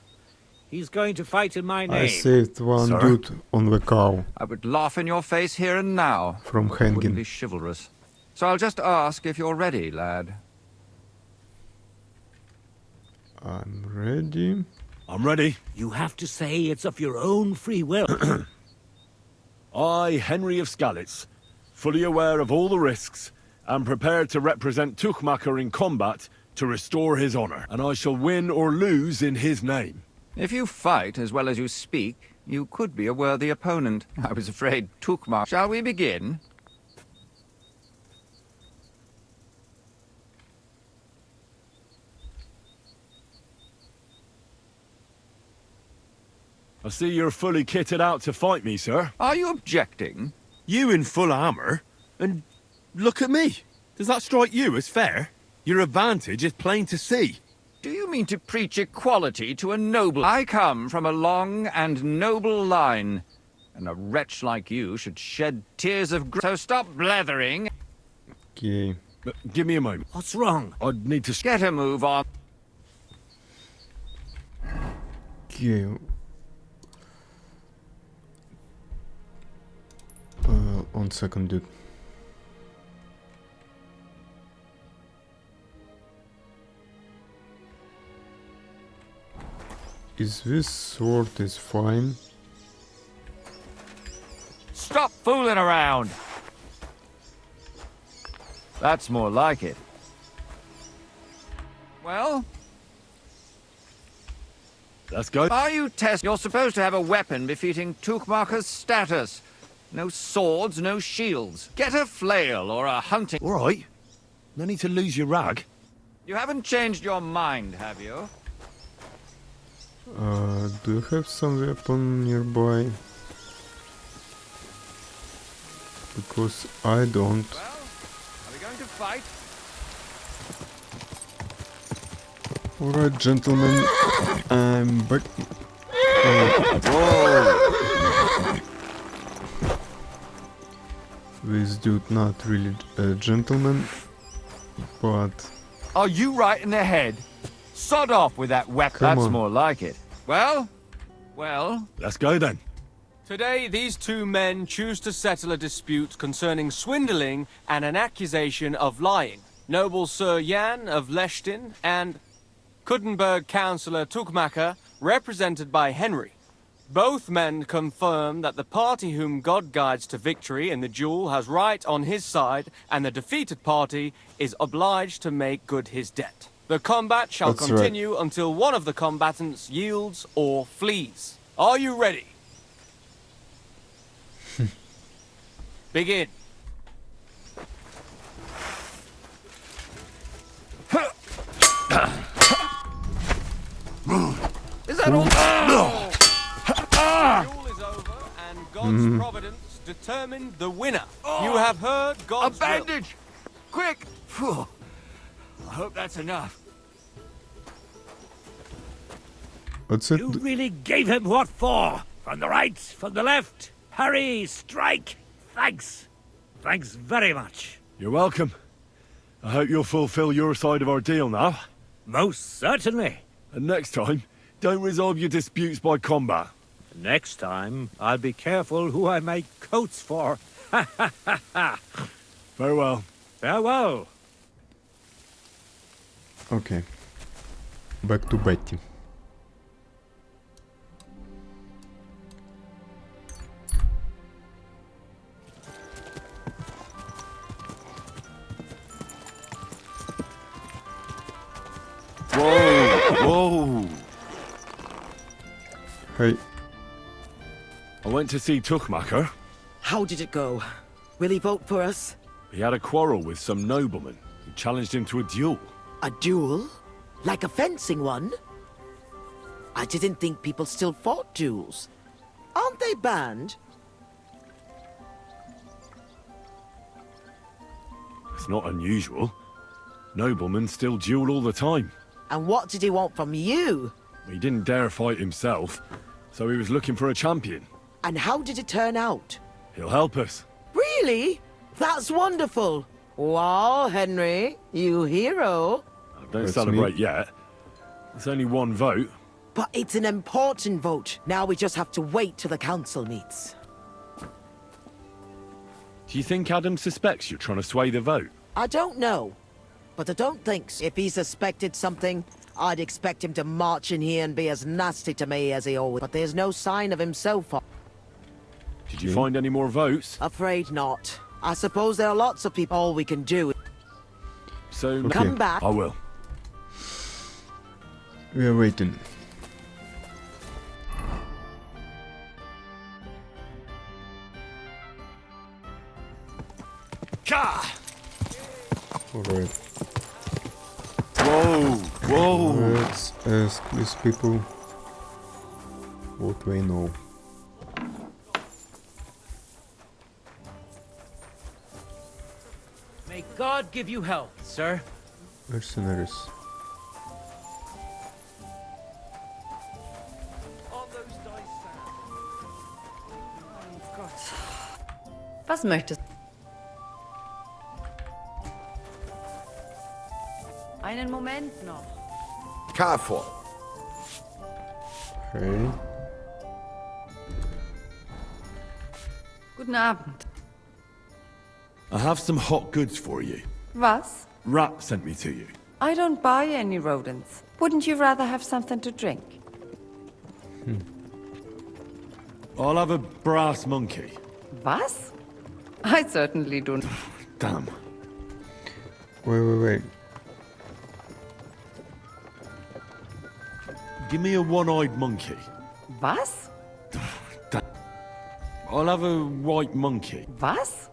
He's going to fight in my name. I saved one dude on the cow. I would laugh in your face here and now. From But it wouldn't hanging. be chivalrous. So I'll just ask if you're ready, lad. I'm ready. I'm ready. You have to say it's of your own free will. I, Henry of Skalitz, fully aware of all the risks, am prepared to represent Tuchmacher in combat to restore his honor, and I shall win or lose in his name. If you fight as well as you speak, you could be a worthy opponent. I was afraid Tuchmacher... Shall we begin? I see you're fully kitted out to fight me, sir. Are you objecting? You in full armor? And look at me. Does that strike you as fair? Your advantage is plain to see. Do you mean to preach equality to a noble? I come from a long and noble line, and a wretch like you should shed tears of so stop blethering. Okay. Give me a moment. What's wrong? I need to... Get a move on. Okay. 1 second, dude. Is this sword is fine? Stop fooling around! That's more like it. Well? Let's go. Are you You're supposed to have a weapon befitting Tuchmacher's status. No swords, no shields. Get a flail or a hunting... All right. No need to lose your rag. You haven't changed your mind, have you? Do you have some weapon nearby? Because I don't. Well, are we going to fight? Alright, gentlemen, I'm back. Whoa! This dude not really a gentleman, but... Are you right in the head? Sod off with that weapon. Come That's on. more like it. Well? Let's go then. Today, these two men choose to settle a dispute concerning swindling and an accusation of lying. Noble Sir Jan of Lechtin and Kuttenberg Councillor Tuchmacher, represented by Henry. Both men confirm that the party whom God guides to victory in the duel has right on his side, and the defeated party is obliged to make good his debt. The combat shall That's continue until one of the combatants yields or flees. Are you ready? Begin. Is that all? The duel is over, and God's providence determined the winner. You have heard God's A bandage! Quick! Phew. I hope that's enough. What's it? You really gave him what for? From the right, from the left. Hurry, strike. Thanks. Thanks very much. You're welcome. I hope you'll fulfill your side of our deal now. Most certainly. And next time, don't resolve your disputes by combat. Next time, I'll be careful who I make coats for. Ha ha ha ha. Farewell. Farewell. Okay. Back to Betty. Whoa! Hey. I went to see Tuchmacher. How did it go? Will he vote for us? He had a quarrel with some nobleman who challenged him to a duel. A duel? Like a fencing one? I didn't think people still fought duels. Aren't they banned? It's not unusual. Noblemen still duel all the time. And what did he want from you? He didn't dare fight himself, so he was looking for a champion. And how did it turn out? He'll help us. Really? That's wonderful. Wow, Henry, you hero. Don't That's celebrate me. yet. It's only one vote. But it's an important vote. Now we just have to wait till the council meets. Do you think Adam suspects you're trying to sway the vote? I don't know. But I don't think so. If he suspected something, I'd expect him to march in here and be as nasty to me as he always... But there's no sign of him so far. Did you find any more votes? Afraid not. I suppose there are lots of people. All we can do... So Okay. Come back. I will. We are waiting. Alright. Whoa! Whoa! Let's ask these people what they know. May God give you health, sir. Mercenaries. Was möchtest du? Einen Moment noch. Careful. Okay. Guten Abend. I have some hot goods for you. Was? Rat sent me to you. I don't buy any rodents. Wouldn't you rather have something to drink? I'll have a brass monkey. Was? I certainly don't. Damn. Wait. Give me a one-eyed monkey. Was? Damn. I'll have a white monkey. Was?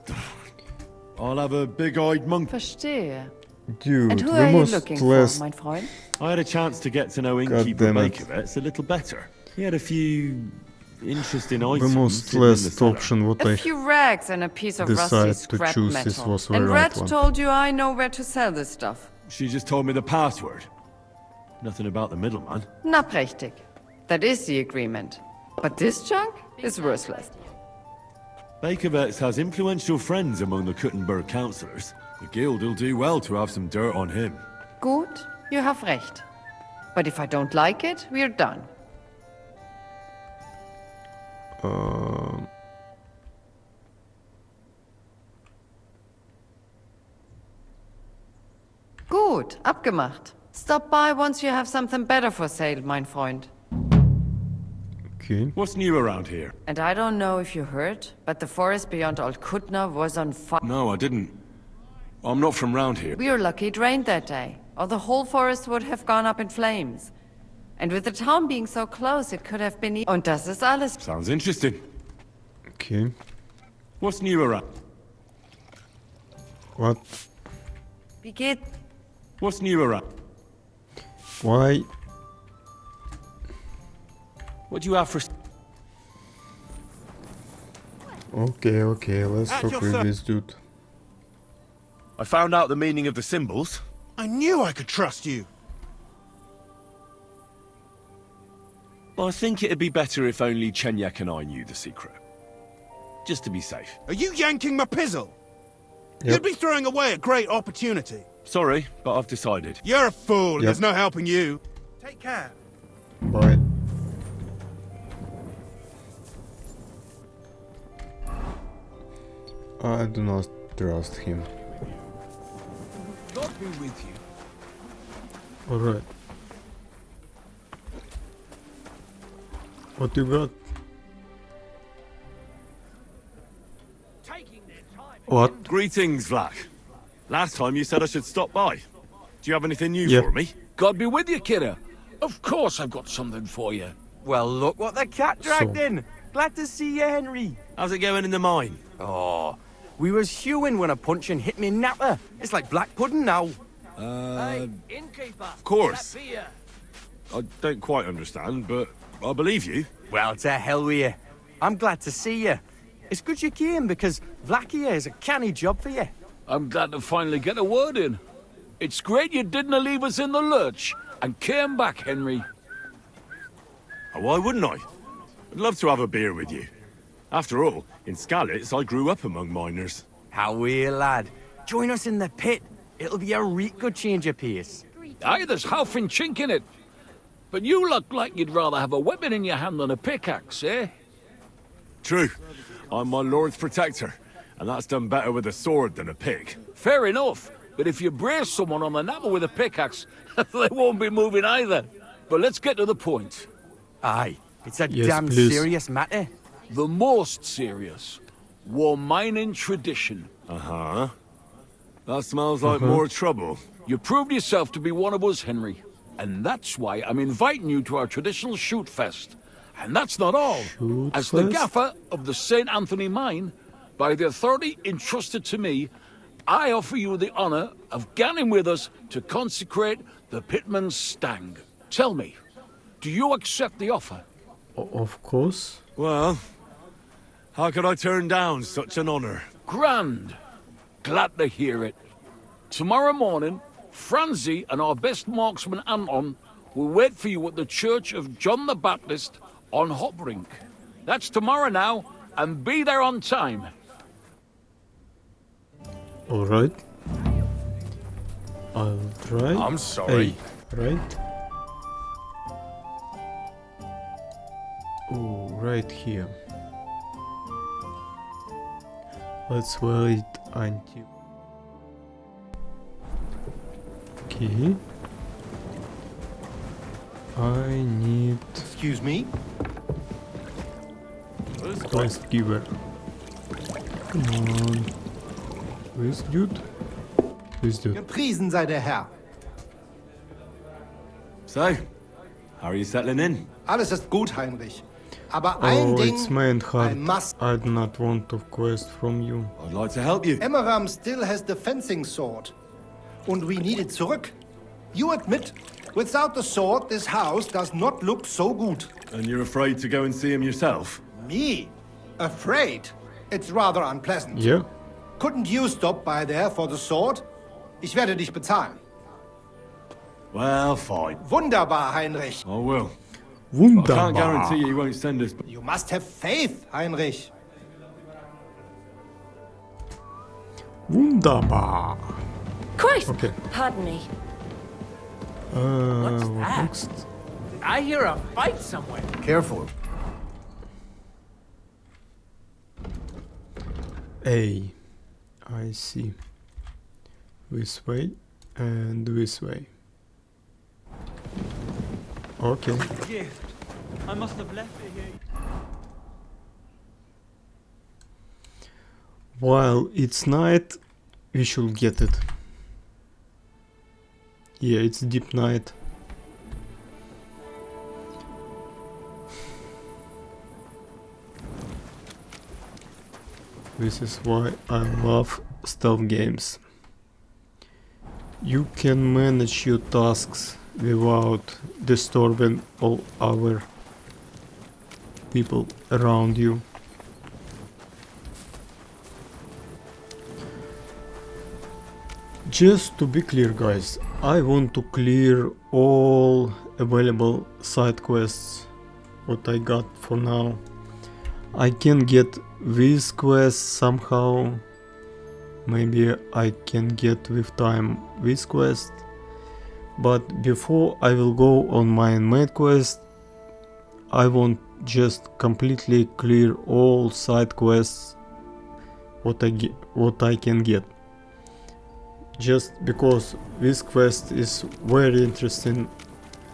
I'll have a big-eyed monkey. Verstehe. Dude, And who we are you must looking for, last... mein Freund? I had a chance to get to know Innkeeper damn it. Bakovets a little better. He had a few interesting The items. most hidden in the last cellar. option what A I few rags and a piece of rusty decided to scrap choose this metal. was the And right Red one. told you I know where to sell this stuff. She just told me the password. Nothing about the middleman. Na prächtig. That is the agreement. But this junk is worthless. Bakovets has influential friends among the Kuttenberg councillors. The guild will do well to have some dirt on him. Gut, you have recht. But if I don't like it, we're done. Gut, abgemacht. Stop by once you have something better for sale, mein Freund. Okay. What's new around here? And I don't know if you heard, but the forest beyond Altkutna was on fire. No, I didn't. I'm not from round here. We were lucky it rained that day, or the whole forest would have gone up in flames. And with the town being so close, it could have been... Und das ist alles. Sounds interesting. Okay. What's new around? What? Wie geht? What's new around? Why? What do you have for... Okay, let's talk with this dude. I found out the meaning of the symbols. I knew I could trust you. But I think it'd be better if only Chenyek and I knew the secret. Just to be safe. Are you yanking my pizzle? Yep. You'd be throwing away a great opportunity. Sorry, but I've decided. You're a fool. Yep. There's no helping you. Take care. Bye. I do not trust him. God be with you. Alright. What you got? What? Greetings, Vlak. Last time you said I should stop by. Do you have anything new Yep. for me? God be with you, kiddo. Of course I've got something for you. Well, look what the cat dragged So- in. Glad to see you, Henry. How's it going in the mine? Oh, we was hewing when a puncheon hit me napper. It's like black pudding now. Innkeeper. Of course. That beer. I don't quite understand, but I believe you. Well, to hell with you. I'm glad to see you. It's good you came, because Vlak here is a canny job for you. I'm glad to finally get a word in. It's great you didn't leave us in the lurch and came back, Henry. Oh, why wouldn't I? I'd love to have a beer with you. After all, in Skalitz, I grew up among miners. How are you, lad? Join us in the pit. It'll be a reet good change of pace. Aye, there's half and chink in it. But you look like you'd rather have a weapon in your hand than a pickaxe, eh? True. I'm my lord's protector, and that's done better with a sword than a pick. Fair enough. But if you brace someone on the napper with a pickaxe, they won't be moving either. But let's get to the point. Aye, it's a Yes, damn please. serious matter. The most serious. War mining tradition. Uh-huh. That smells like more trouble. You proved yourself to be one of us, Henry. And that's why I'm inviting you to our traditional shoot fest. And that's not all. As the fest? gaffer of the St. Anthony mine, by the authority entrusted to me, I offer you the honor of ganning with us to consecrate the Pitman's Stag. Tell me, do you accept the offer? Of course. Well, how could I turn down such an honor? Grand. Glad to hear it. Tomorrow morning, Franzi and our best marksman Anton will wait for you at the Church of John the Baptist on Hobrink. That's tomorrow now, and be there on time. Alright. I'll try. I'm sorry. Hey, right? Oh, right here. Let's wait until... Okay. I need... Excuse me? quest giver. Come on. This dude? This dude. Gepriesen sei der Herr. So, how are you settling in? Alles ist gut, Heinrich. Aber ein Oh, Ding, it's Manhunt. I must... I do not want a quest from you. I'd like to help you. Emmeram still has the fencing sword. And we need it zurück. You admit, without the sword, this house does not look so good. And you're afraid to go and see him yourself? Me? Afraid? It's rather unpleasant. Yeah? Couldn't you stop by there for the sword? Ich werde dich bezahlen. Well, fine. Wunderbar, Heinrich. I will. Wunderbar. I can't guarantee he won't send us... You must have faith, Heinrich. Wunderbar. Christ! Okay. Pardon me. What's What that? next? I hear a fight somewhere. Careful. I see. This way and this way. Okay. Gift. I must have left it here. While it's night, we should get it. Yeah, it's deep night. This is why I love stealth games. You can manage your tasks without disturbing all other people around you. Just to be clear, guys, I want to clear all available side quests what I got for now. I can get this quest somehow. Maybe I can get with time this quest. But before I will go on my main quest, I want just completely clear all side quests what I can get. Just because this quest is very interesting,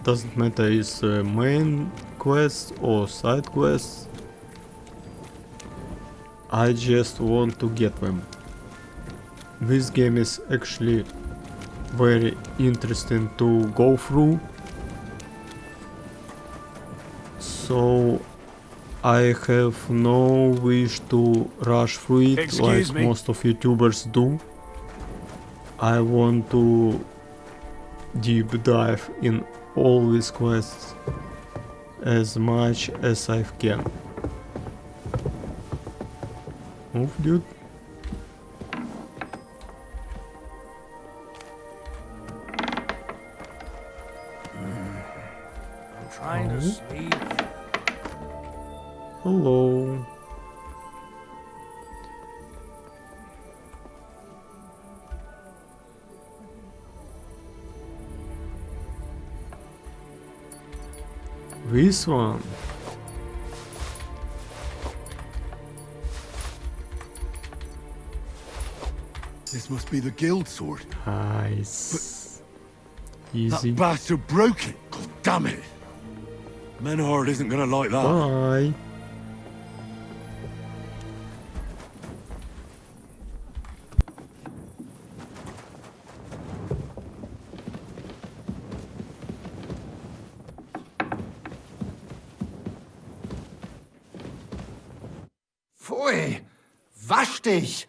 doesn't matter is main quest or side quests. I just want to get them. This game is actually very interesting to go through. So I have no wish to rush through it. Excuse like me. most of YouTubers do. I want to deep dive in all these quests as much as I can. Move, dude. I'm trying to sleep. Hello. This one. This must be the guild sword. Nice. Easy. That bastard broke it. God damn it. Menhard isn't gonna like that. Bye. Pfui! Wasch dich!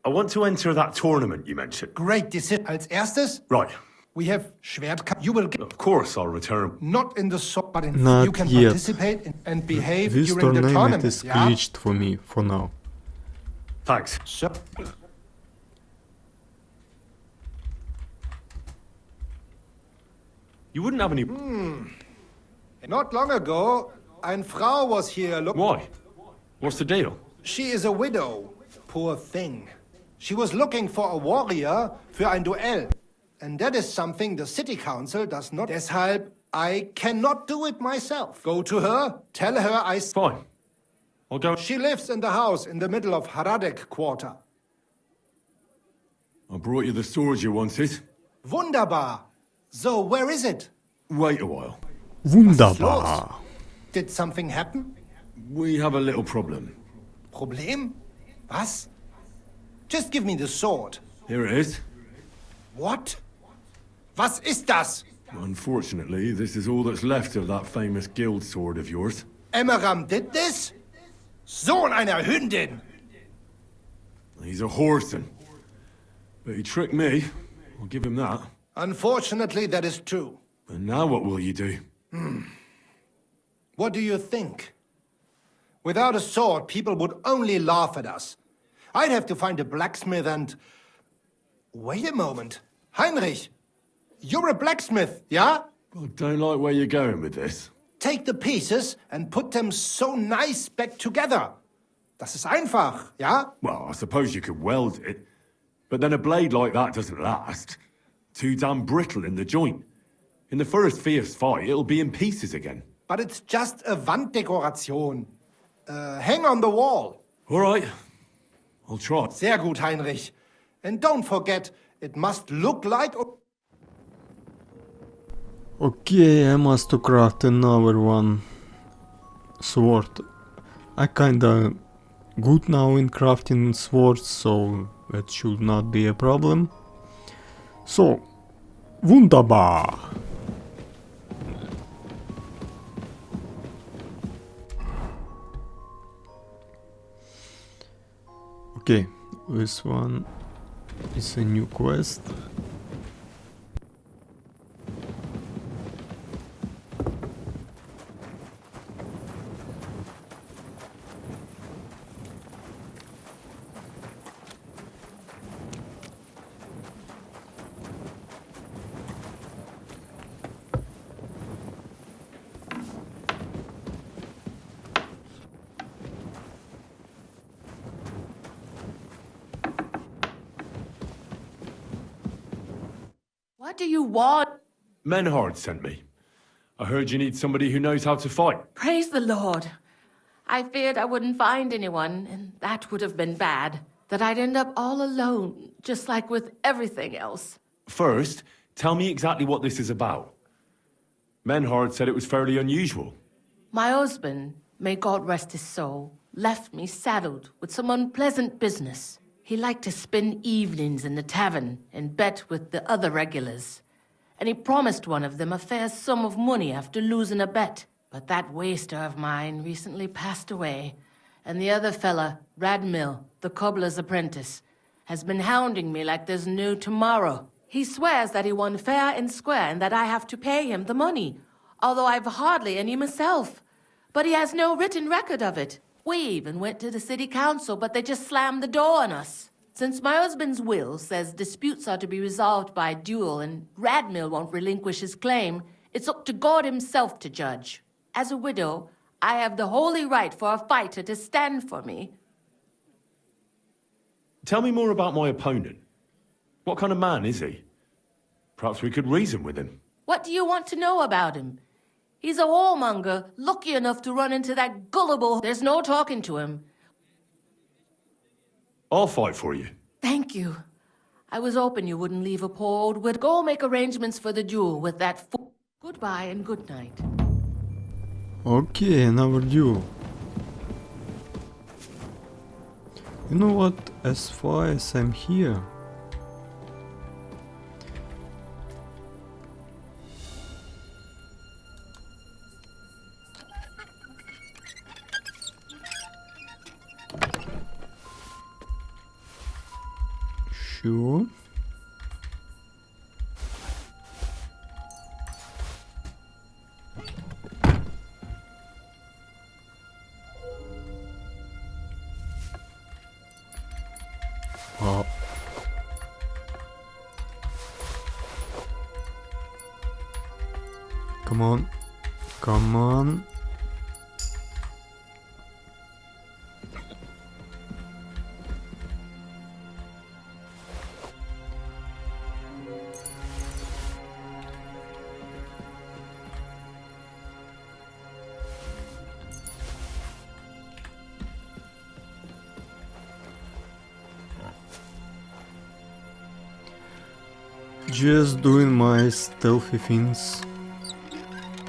I want to enter that tournament you mentioned. Great decision. Als erstes, Right. we have Schwertkampf. You will get Of course I'll return. not in the sword, but in Not you can yet. participate and behave This during the tournament tournament. is yeah? glitched for me for now. Thanks. So, You wouldn't have any... not long ago, eine Frau was here. Look, Why? What's the deal? she is a widow. Poor thing. She was looking for a warrior für ein Duell. And that is something the city council does not. Deshalb, I cannot do it myself. Go to her, tell her I... Fine. I'll go... She lives in the house in the middle of Haradek quarter. I brought you the sword you wanted. Wunderbar. So, where is it? Wait a while. Wunderbar. Did something happen? We have a little problem. Problem? Was? Just give me the sword. Here it is. What? Was ist das? Unfortunately, this is all that's left of that famous guild sword of yours. Emmeram did this? Sohn einer Hündin! He's a whoreson. But he tricked me. I'll give him that. Unfortunately, that is true. And now what will you do? What do you think? Without a sword, people would only laugh at us. I'd have to find a blacksmith and... Wait a moment. Heinrich, you're a blacksmith, yeah? I don't like where you're going with this. Take the pieces and put them so nice back together. Das ist einfach, ja? Well, I suppose you could weld it. But then a blade like that doesn't last. Too damn brittle in the joint. In the first fierce fight, it'll be in pieces again. But it's just a Wanddekoration. Hang on the wall. All right. I'll try. Sehr gut, Heinrich. And don't forget, it must look like... Okay, I must to craft another one. Sword. I kinda good now in crafting swords, so that should not be a problem. So, wunderbar! Okay, this one is a new quest. What do you want? Menhard sent me. I heard you need somebody who knows how to fight. Praise the Lord. I feared I wouldn't find anyone, and that would have been bad. That I'd end up all alone, just like with everything else. First, tell me exactly what this is about. Menhard said it was fairly unusual. My husband, may God rest his soul, left me saddled with some unpleasant business. He liked to spend evenings in the tavern and bet with the other regulars. And he promised one of them a fair sum of money after losing a bet. But that waster of mine recently passed away, and the other fella, Radmill, the cobbler's apprentice, has been hounding me like there's no tomorrow. He swears that he won fair and square and that I have to pay him the money, although I've hardly any myself. But he has no written record of it. We even went to the city council, but they just slammed the door on us. Since my husband's will says disputes are to be resolved by duel and Radmill won't relinquish his claim, it's up to God himself to judge. As a widow, I have the holy right for a fighter to stand for me. Tell me more about my opponent. What kind of man is he? Perhaps we could reason with him. What do you want to know about him? He's a whoremonger, lucky enough to run into that gullible... There's no talking to him. I'll fight for you. Thank you. I was hoping you wouldn't leave a poor old widow. Go make arrangements for the duel with that fool. Goodbye and good night. Okay, another duel. You know what? As far as I'm here... Sure. Oh. Come on. Come on. Just doing my stealthy things,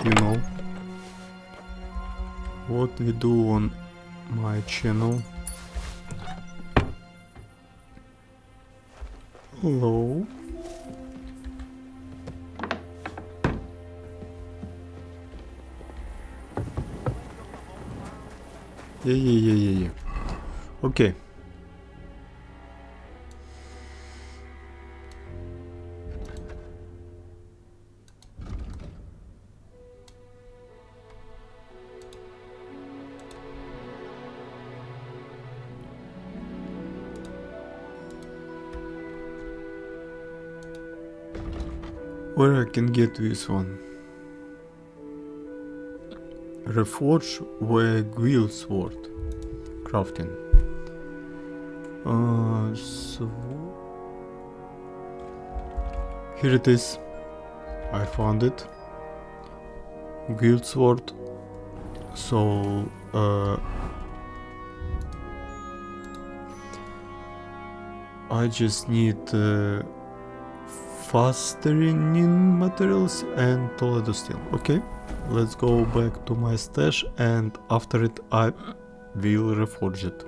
you know. what we do on my channel. Hello. Yeah. Okay. Where I can get this one? Reforge Guild Sword. Crafting. So here it is. I found it. Guild Sword. So I just need fastering materials and Toledo steel. Okay, let's go back to my stash, and after it I will reforge it.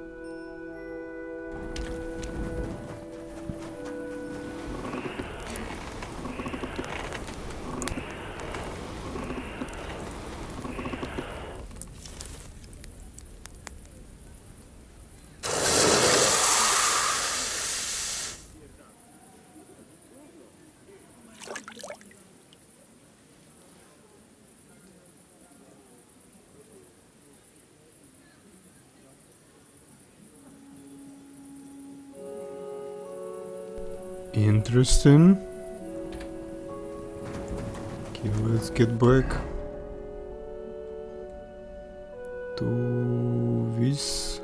Interesting. Okay, let's get back to this.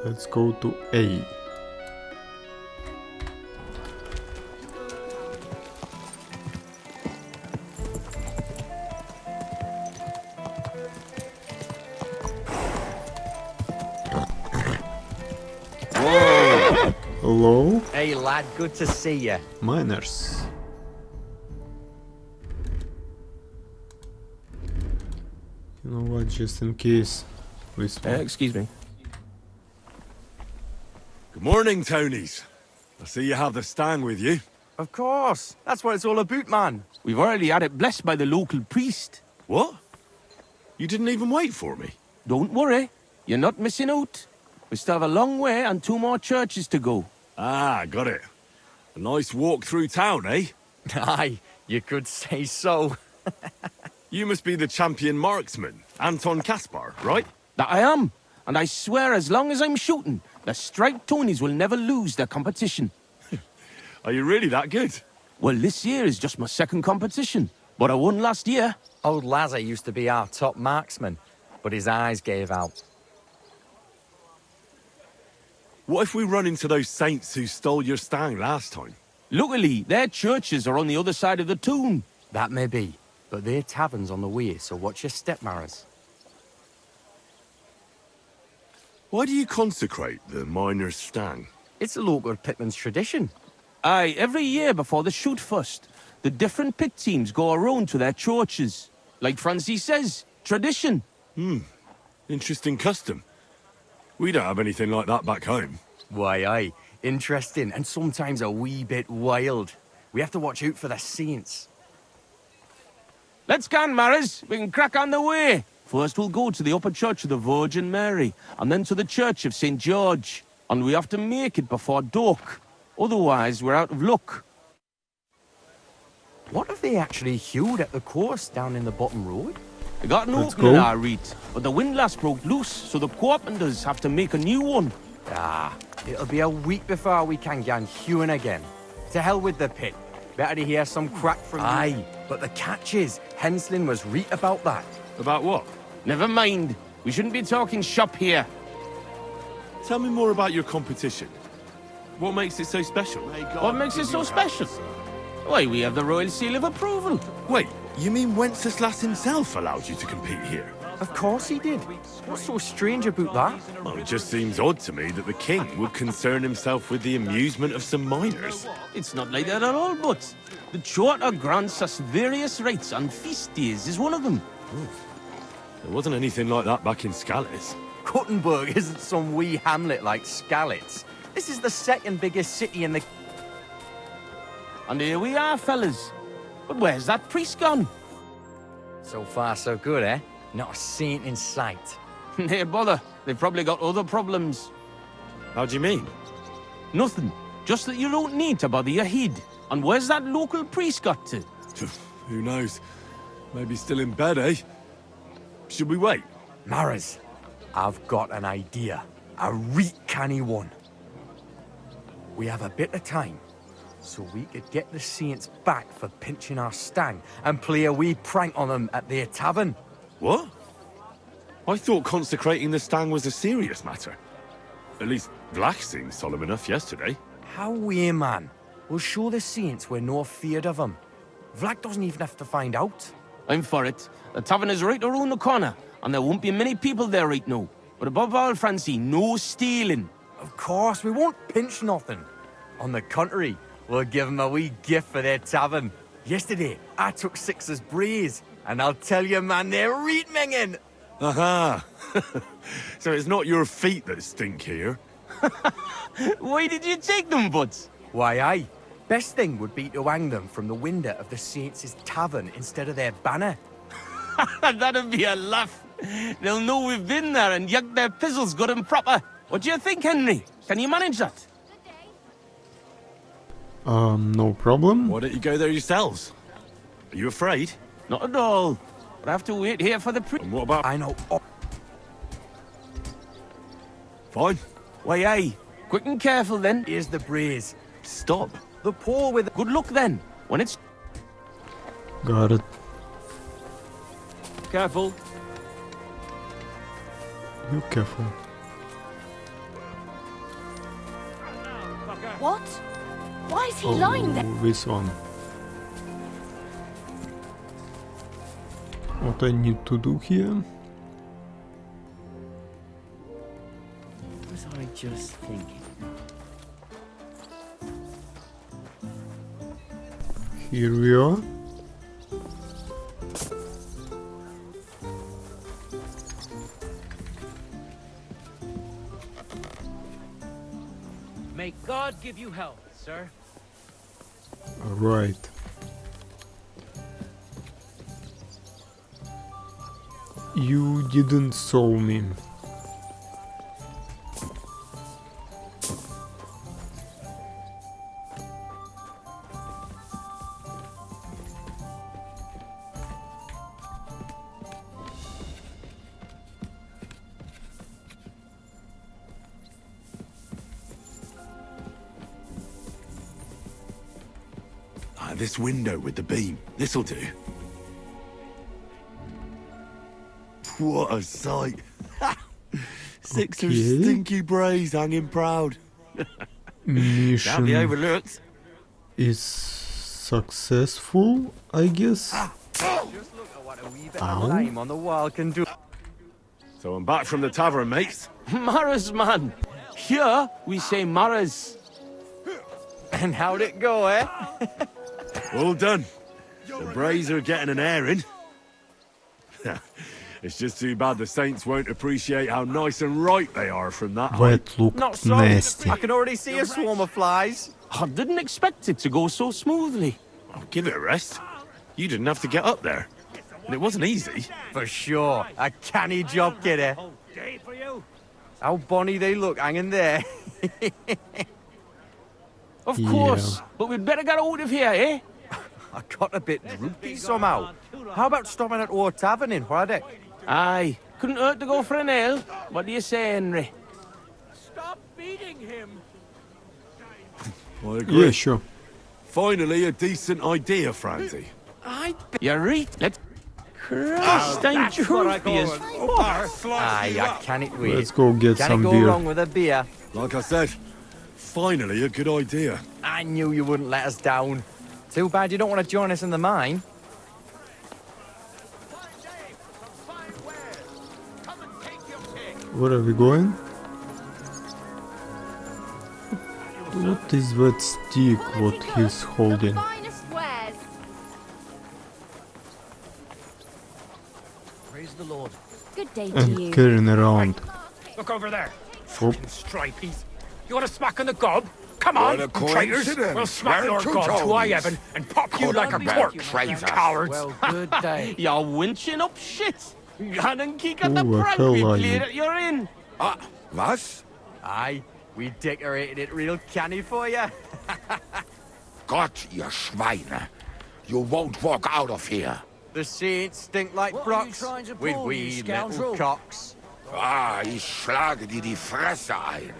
Let's go to A. Hello? Hey lad, good to see you. Miners. You know what, just in case. Excuse me. Good morning, Tonies. I see you have the stang with you. Of course. That's what it's all about, man. We've already had it blessed by the local priest. What? You didn't even wait for me? Don't worry. You're not missing out. We still have a long way and 2 more churches to go. Ah, got it. A nice walk through town, eh? Aye, you could say so. You must be the champion marksman, Anton Kaspar, right? That I am. And I swear as long as I'm shooting, the striped Tonys will never lose their competition. Are you really that good? Well, this year is just my 2nd competition. But I won last year. Old Lazar used to be our top marksman, but his eyes gave out. What if we run into those saints who stole your stang last time? Luckily, their churches are on the other side of the tomb. That may be, but their tavern's on the way, so watch your step, Maras. Why do you consecrate the miner's stang? It's a local pitman's tradition. Aye, every year before the shoot first, the different pit teams go around to their churches. Like Francis says, tradition. Interesting custom. We don't have anything like that back home. Why, aye. Interesting, and sometimes a wee bit wild. We have to watch out for the saints. Let's go, Maras. We can crack on the way. First we'll go to the upper church of the Virgin Mary, and then to the church of St. George. And we have to make it before dark. Otherwise, we're out of luck. What if they actually hewed at the course down in the bottom road? I got an opening, I read, but the windlass broke loose, so the carpenters have to make a new one. Ah, it'll be a week before we can get hewing again. To hell with the pit. Better to hear some crack from you. Aye, but the catch is, Henslin was right about that. About what? Never mind. We shouldn't be talking shop here. Tell me more about your competition. What makes it so special? What makes it so special? Why, we have the royal seal of approval. Wait, you mean Wenceslas himself allowed you to compete here? Of course he did. What's so strange about that? Well, it just seems odd to me that the king would concern himself with the amusement of some minors. It's not like that at all, but the Charter grants us various rights, and feast days is one of them. There wasn't anything like that back in Skalitz. Gothenburg isn't some wee hamlet like Skalitz. This is the second biggest city in the... And here we are, fellas. But where's that priest gone? So far, so good, eh? Not a saint in sight. Hey, bother. They've probably got other problems. How do you mean? Nothing. Just that you don't need to bother your head. And where's that local priest got to? Who knows? Maybe still in bed, eh? Should we wait? Maras, I've got an idea. A reet canny one. We have a bit of time, so we could get the saints back for pinching our stang and play a wee prank on them at their tavern. What? I thought consecrating the stang was a serious matter. At least Vlach seemed solemn enough yesterday. How we, man? We'll show the saints we're no feared of them. Vlach doesn't even have to find out. I'm for it. The tavern is right around the corner, and there won't be many people there right now. But above all, Francie, no stealing. Of course, we won't pinch nothing. On the contrary, we'll give them a wee gift for their tavern. Yesterday, I took 6's braes, and I'll tell you, man, they're reet minging. Aha! So it's not your feet that stink here? Why did you take them, Butts? Why, aye. Best thing would be to hang them from the window of the Saints' tavern instead of their banner. That'd be a laugh. They'll know we've been there and yuck their pizzles good and proper. What do you think, Henry? Can you manage that? No problem. Why don't you go there yourselves? Are you afraid? Not at all. But I have to wait here for the And what about... I know... Oh. Fine. Why, aye. Quick and careful, then. Here's the braes. Stop. The pole with... Good luck, then. When it's... Got it. Careful. You careful. What? Why is he lying there? This one. What I need to do here? Was I just thinking? Here we are. May God give you health, sir. Alright. You didn't saw me. This window with the beam. This'll do. What a sight. 6 Okay. stinky braes hanging proud. Can't be Mission overlooked. is successful, I guess. Just look at what a wee bit Ow. of lime on the wall can do. So I'm back from the tavern, mates. Maras, man. Here, we say Maras. And how'd it go, eh? All done. The braes are getting an airing. It's just too bad the Saints won't appreciate how nice and ripe they are from that height. That looked Not so. nasty. I can already see a swarm of flies. I didn't expect it to go so smoothly. Oh, give it a rest. You didn't have to get up there. And it wasn't easy. For sure. A canny job, kidder. How bonny they look hanging there. Of course. But we'd better get out of here, eh? I got a bit droopy somehow. How about stopping at our tavern in Hradek? Aye. Couldn't hurt to go for an ale. What do you say, Henry? Stop beating him. I agree. Yeah, sure. Finally, a decent idea, Francie. You're right. Let's... Christ, I'm droopy as fuck. Aye, I can't wait. Let's go get Can't some go beer. wrong with a beer. Like I said, finally a good idea. I knew you wouldn't let us down. Too bad you don't want to join us in the mine. Where are we going? What is that stick what he's holding? Praise the Lord. Good day to And you. carrying around. Look over there. Oh. Fucking stripies. You want a smack on the gob? Come on, What a you traitors. coincidence. We'll smack Well, your two gob to tones. I heaven and pop you like a cork, you cowards. Well, good day. You're winching up shit. Gone and kick at the Who the prank hell we are played you? at your inn. Was? Aye, we decorated it real canny for you. Gott, ihr Schweine. You won't walk out of here. The saints stink like brocks. With wee little cocks. Ah, ich schlage dir die Fresse ein.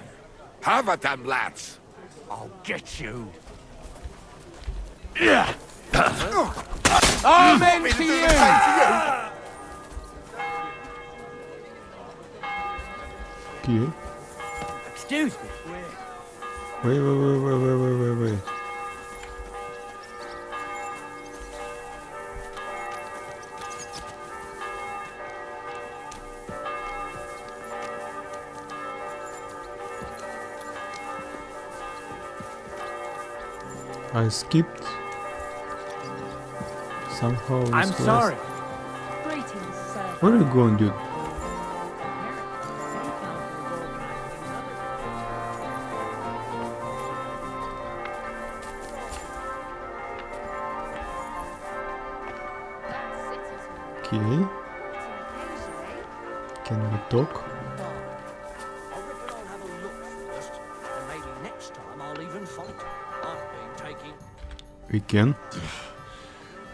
Have at them, lads. I'll get you. Amen to you! Okay. Excuse me. Wait. I skipped somehow. I'm this sorry. Greetings, sir. Where are you going, dude? Okay. Can we talk? We can.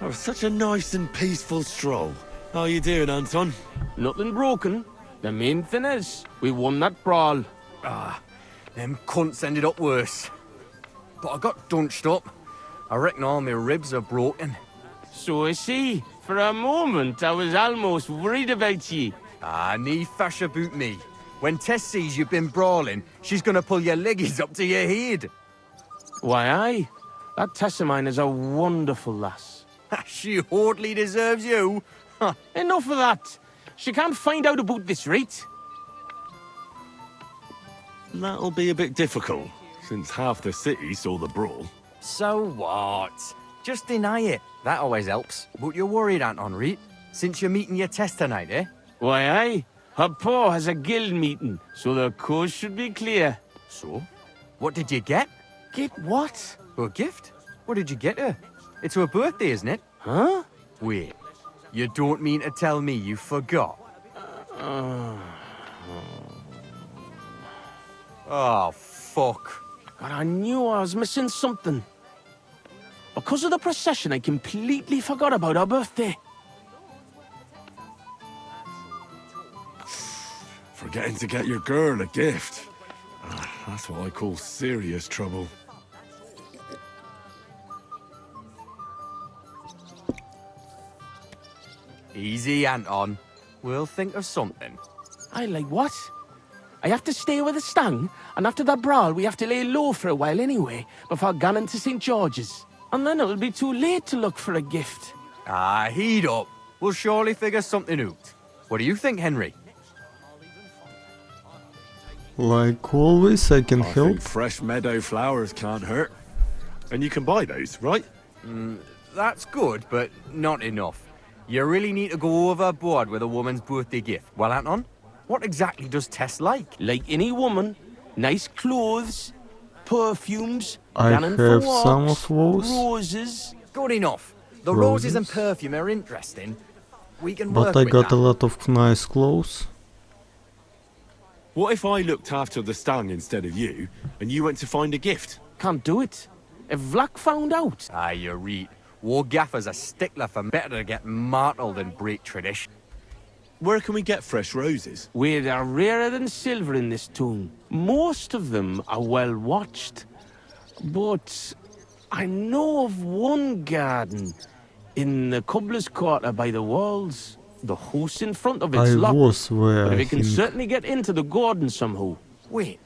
That was such a nice and peaceful stroll. How you doing, Anton? Nothing broken. The main thing is, we won that brawl. Them cunts ended up worse. But I got dunched up. I reckon all my ribs are broken. So I see. For a moment, I was almost worried about you. Nee fash about me. When Tess sees you've been brawling, she's gonna pull your leggies up to your head. Why, aye. That Tess of mine is a wonderful lass. She hardly deserves you. Enough of that. She can't find out about this, right? That'll be a bit difficult, since half the city saw the brawl. So what? Just deny it. That always helps. But you're worried, Anton, right? Since you're meeting your Tess tonight, eh? Why, aye. Her pa has a guild meeting, so the coast should be clear. So? What did you get? Get what? A gift? What did you get her? It's her birthday, isn't it? Huh? Wait. You don't mean to tell me you forgot? Oh, fuck. God, I knew I was missing something. Because of the procession, I completely forgot about her birthday. Forgetting to get your girl a gift. That's what I call serious trouble. Easy, Anton. We'll think of something. I like what? I have to stay with the stang, and after that brawl, we have to lay low for a while anyway, before going to St. George's. And then it'll be too late to look for a gift. Heat up. We'll surely figure something out. What do you think, Henry? Like always, I can I help. think fresh meadow flowers can't hurt. And you can buy those, right? That's good, but not enough. You really need to go overboard with a woman's birthday gift. Well, Anton, what exactly does Tess like? Like any woman, nice clothes, perfumes, I going for have walks, some of those. roses. Good enough. The roses and perfume are interesting. We can But work I with got that. a lot of nice clothes. What if I looked after the stang instead of you, and you went to find a gift? Can't do it. If Vlak found out. You're right. War Gaffer's a stickler for better to get martled than break tradition. Where can we get fresh roses? Where they're rarer than silver in this town. Most of them are well watched. But I know of one garden in the cobbler's quarter by the walls. The house in front of it's I locked. was where But I we can think. certainly get into the garden somehow. Wait,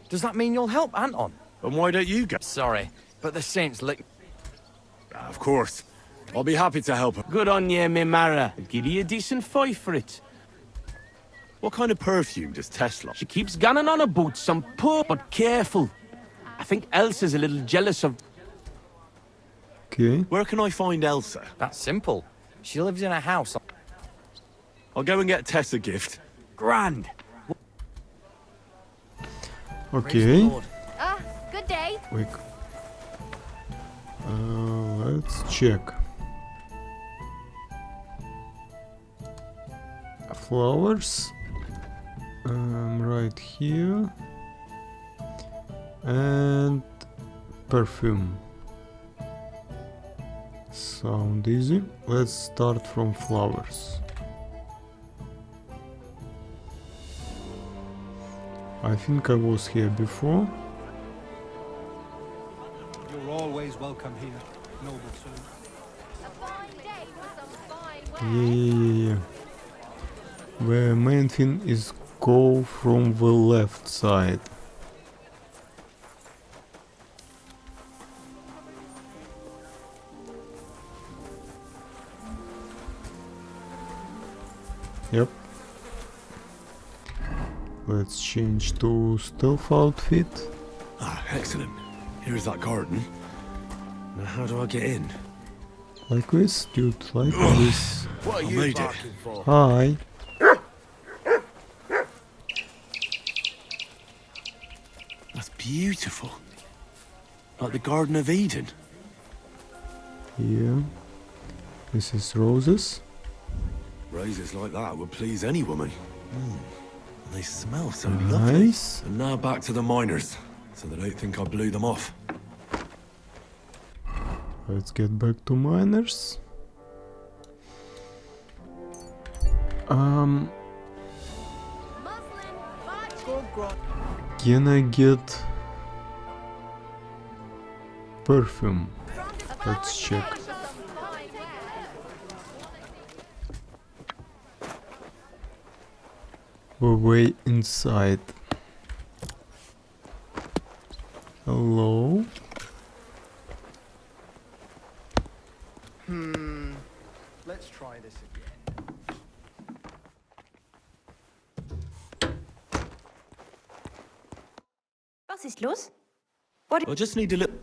does that mean you'll help Anton? And why don't you go? Sorry, but the Saints lick. Of course. I'll be happy to help. Good on you, me Mara. I'll give you a decent fight for it. What kind of perfume does Tess like? She keeps gunning on about some poor, but careful. I think Elsa's a little jealous of... Okay. Where can I find Elsa? That's simple. She lives in a house. I'll go and get Tess a gift. Grand. Okay. Ah, good day. Wait. Let's check. Flowers. Right here. And perfume. Sound easy. Let's start from flowers. I think I was here before. You're always welcome here, noble sir. Yeah. The main thing is go from the left side. Yep. Let's change to stealth outfit. Ah, excellent. Here's that garden. Now how do I get in? Like this, dude, like this. What are I you made it. barking for? Hi. That's beautiful. Like the Garden of Eden. Yeah. This is roses. Roses like that would please any woman. And they smell so Nice. lovely. And now back to the miners, so they don't think I blew them off. Let's get back to miners. Can I get perfume? Let's check. We're way inside. Hello? Let's try this again. Was ist los? I just need a little...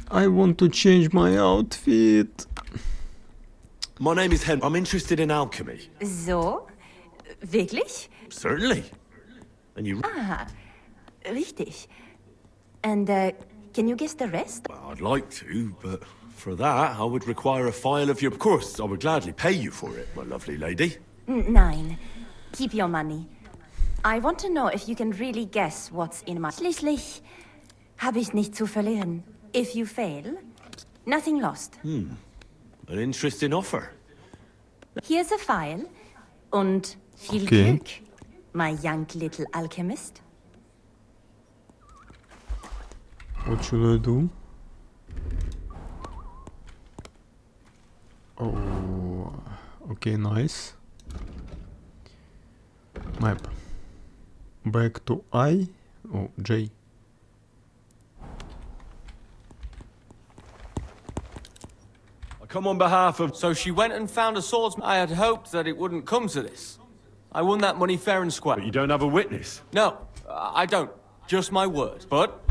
I want to change my outfit. My name is Hen. I'm interested in alchemy. So? Wirklich? Certainly. And you... Ah, richtig. And, can you guess the rest? Well, I'd like to, but for that, I would require a file of your... Of course, I would gladly pay you for it, my lovely lady. Nein. Keep your money. I want to know if you can really guess what's in my... Schließlich habe ich nichts zu verlieren. If you fail, nothing lost. An interesting offer. Here's a file. Und viel Okay. Glück, my young little alchemist. What should I do? Oh, okay, nice. Map. Back to I. Oh, J. I come on behalf of... So she went and found a swordsman. I had hoped that it wouldn't come to this. I won that money fair and square. But you don't have a witness. No, I don't. Just my word. But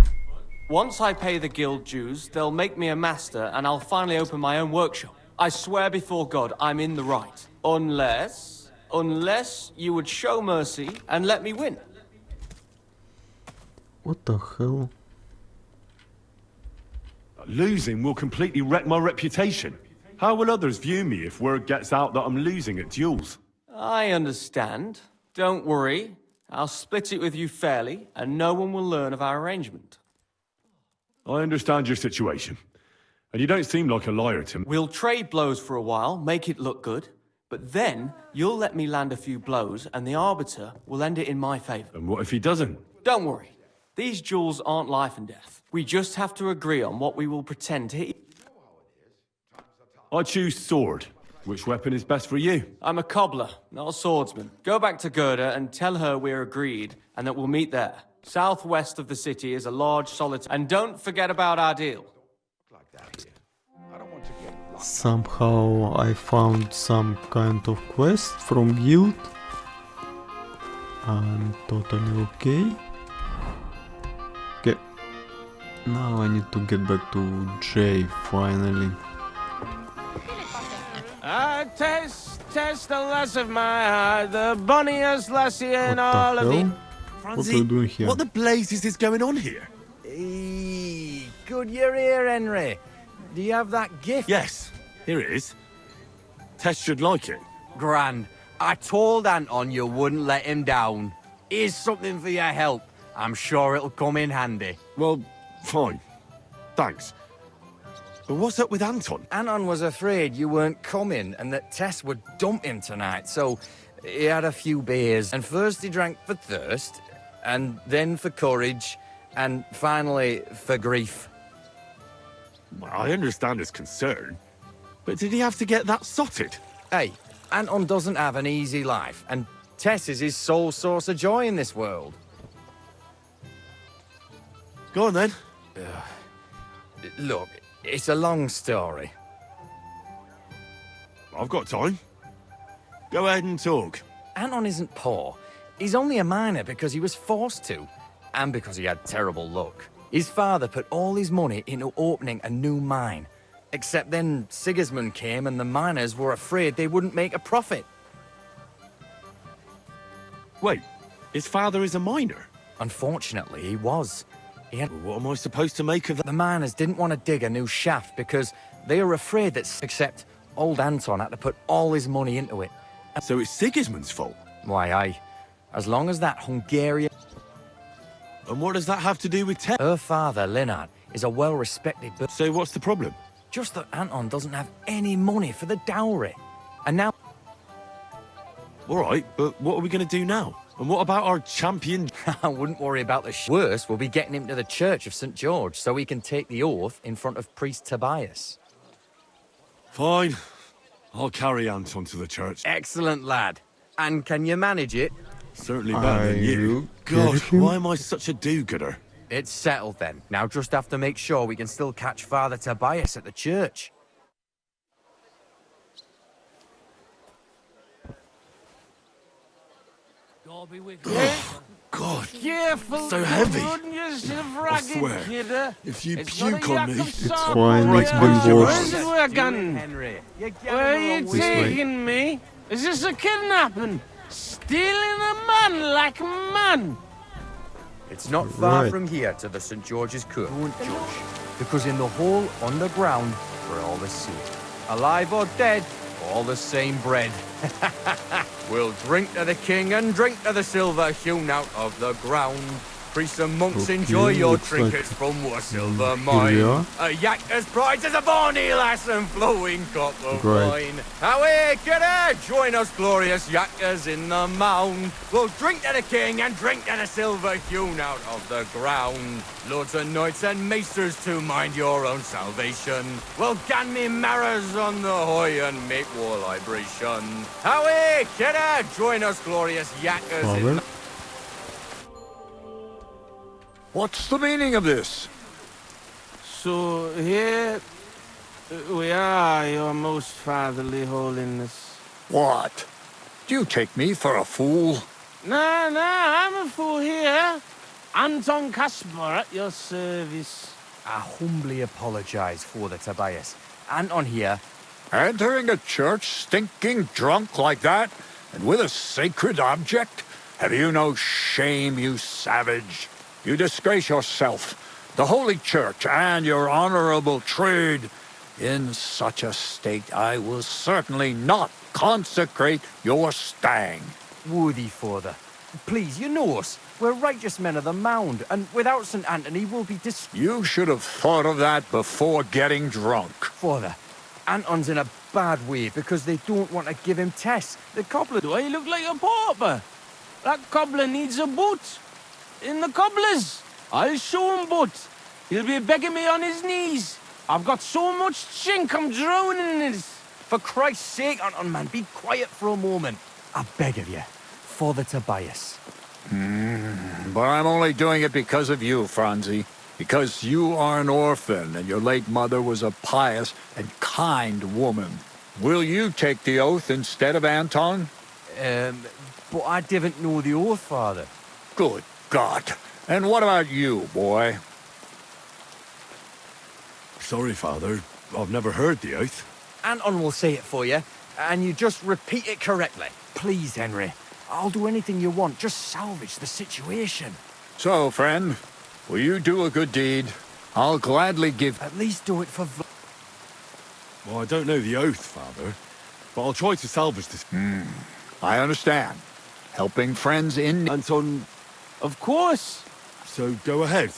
once I pay the guild dues, they'll make me a master and I'll finally open my own workshop. I swear before God, I'm in the right. Unless you would show mercy and let me win. What the hell? Losing will completely wreck my reputation. How will others view me if word gets out that I'm losing at duels? I understand. Don't worry. I'll split it with you fairly, and no one will learn of our arrangement. I understand your situation. And you don't seem like a liar to me. We'll trade blows for a while, make it look good, but then you'll let me land a few blows, and the Arbiter will end it in my favor. And what if he doesn't? Don't worry. These duels aren't life and death. We just have to agree on what we will pretend to hit. I choose sword. Which weapon is best for you? I'm a cobbler, not a swordsman. Go back to Gerda and tell her we're agreed, and that we'll meet there. Southwest of the city is a large solitary... And don't forget about our deal. Like that here. I don't Somehow I found some kind of quest from guild. I'm totally okay. Okay. Now I need to get back to Jay finally. Test the lass of my heart, the bonniest lassie in all of the... What are you doing here? What the blazes is going on here? Good you're here, Henry. Do you have that gift? Yes, here it is. Tess should like it. Grand. I told Anton you wouldn't let him down. Here's something for your help. I'm sure it'll come in handy. Well, fine. Thanks. But what's up with Anton? Anton was afraid you weren't coming and that Tess would dump him tonight, so he had a few beers. And first he drank for thirst, and then for courage, and finally for grief. Well, I understand his concern, but did he have to get that sotted? Hey, Anton doesn't have an easy life, and Tess is his sole source of joy in this world. Go on then. Look, it's a long story. I've got time. Go ahead and talk. Anton isn't poor. He's only a miner because he was forced to, and because he had terrible luck. His father put all his money into opening a new mine. Except then Sigismund came and the miners were afraid they wouldn't make a profit. Wait, his father is a miner? Unfortunately, he was. What am I supposed to make of that? The miners didn't want to dig a new shaft because they were afraid that... Except old Anton had to put all his money into it. So it's Sigismund's fault? Why, aye. As long as that Hungarian... And what does that have to do with Tess? Her father, Leonard, is a well-respected... So what's the problem? Just that Anton doesn't have any money for the dowry. And now... All right, but what are we going to do now? And what about our champion? I wouldn't worry about the worst. We'll be getting him to the Church of St. George so he can take the oath in front of priest Tobias. Fine. I'll carry Anton to the church. Excellent, lad. And can you manage it? Certainly better than you. God, why am I such a do-gooder? It's settled then. Now just have to make sure we can still catch Father Tobias at the church. God be with Oh, God. Careful. So heavy. I swear, if you puke on me... It's fine, it's been worse. Henry. Where are you taking me? Is this a kidnapping? Stealing a man like a man? It's not far Right. from here to the St. George's Court, Judge. Because in the hole underground, we're all the same. Alive or dead, all the same bread. We'll drink to the king and drink to the silver hewn out of the ground. Priests and monks, enjoy your looks like- trinkets from our silver Here mine. we are. A yakker's pride is a bonny lass and flowing cup of Great. wine. Away, kidder, join us glorious yakkers in the mound. We'll drink to the king and drink to the silver hewn out of the ground. Lords and knights and maesters to mind your own salvation. Well, gan me marrows on the hoy and make war libration. Away, kidder, join us glorious yakkers in the... What's the meaning of this? So here we are, your most fatherly holiness. What? Do you take me for a fool? Nah, I'm a fool here. Anton Casper at your service. I humbly apologize, Father Tobias. Anton here. Entering a church stinking drunk like that, and with a sacred object? Have you no shame, you savage? You disgrace yourself, the Holy Church, and your honorable trade. In such a state, I will certainly not consecrate your stang. Woody, Father. Please, you know us. We're righteous men of the Mound, and without St. Anthony, we'll be You should have thought of that before getting drunk. Father, Anton's in a bad way because they don't want to give him Tess. The cobbler... Do I look like a pauper? That cobbler needs a boot. In the cobblers. I'll show him boot. He'll be begging me on his knees. I've got so much chink, I'm drowning in it. For Christ's sake, Anton, man, be quiet for a moment. I beg of you, Father Tobias. But I'm only doing it because of you, Franzi. Because you are an orphan and your late mother was a pious and kind woman. Will you take the oath instead of Anton? But I didn't know the oath, Father. Good God. And what about you, boy? Sorry, Father. I've never heard the oath. Anton will say it for you, and you just repeat it correctly. Please, Henry. I'll do anything you want. Just salvage the situation. So, friend, will you do a good deed? I'll gladly give... At least do it for... Well, I don't know the oath, Father, but I'll try to salvage this. I understand. Helping friends in... Anton... Of course. So go ahead.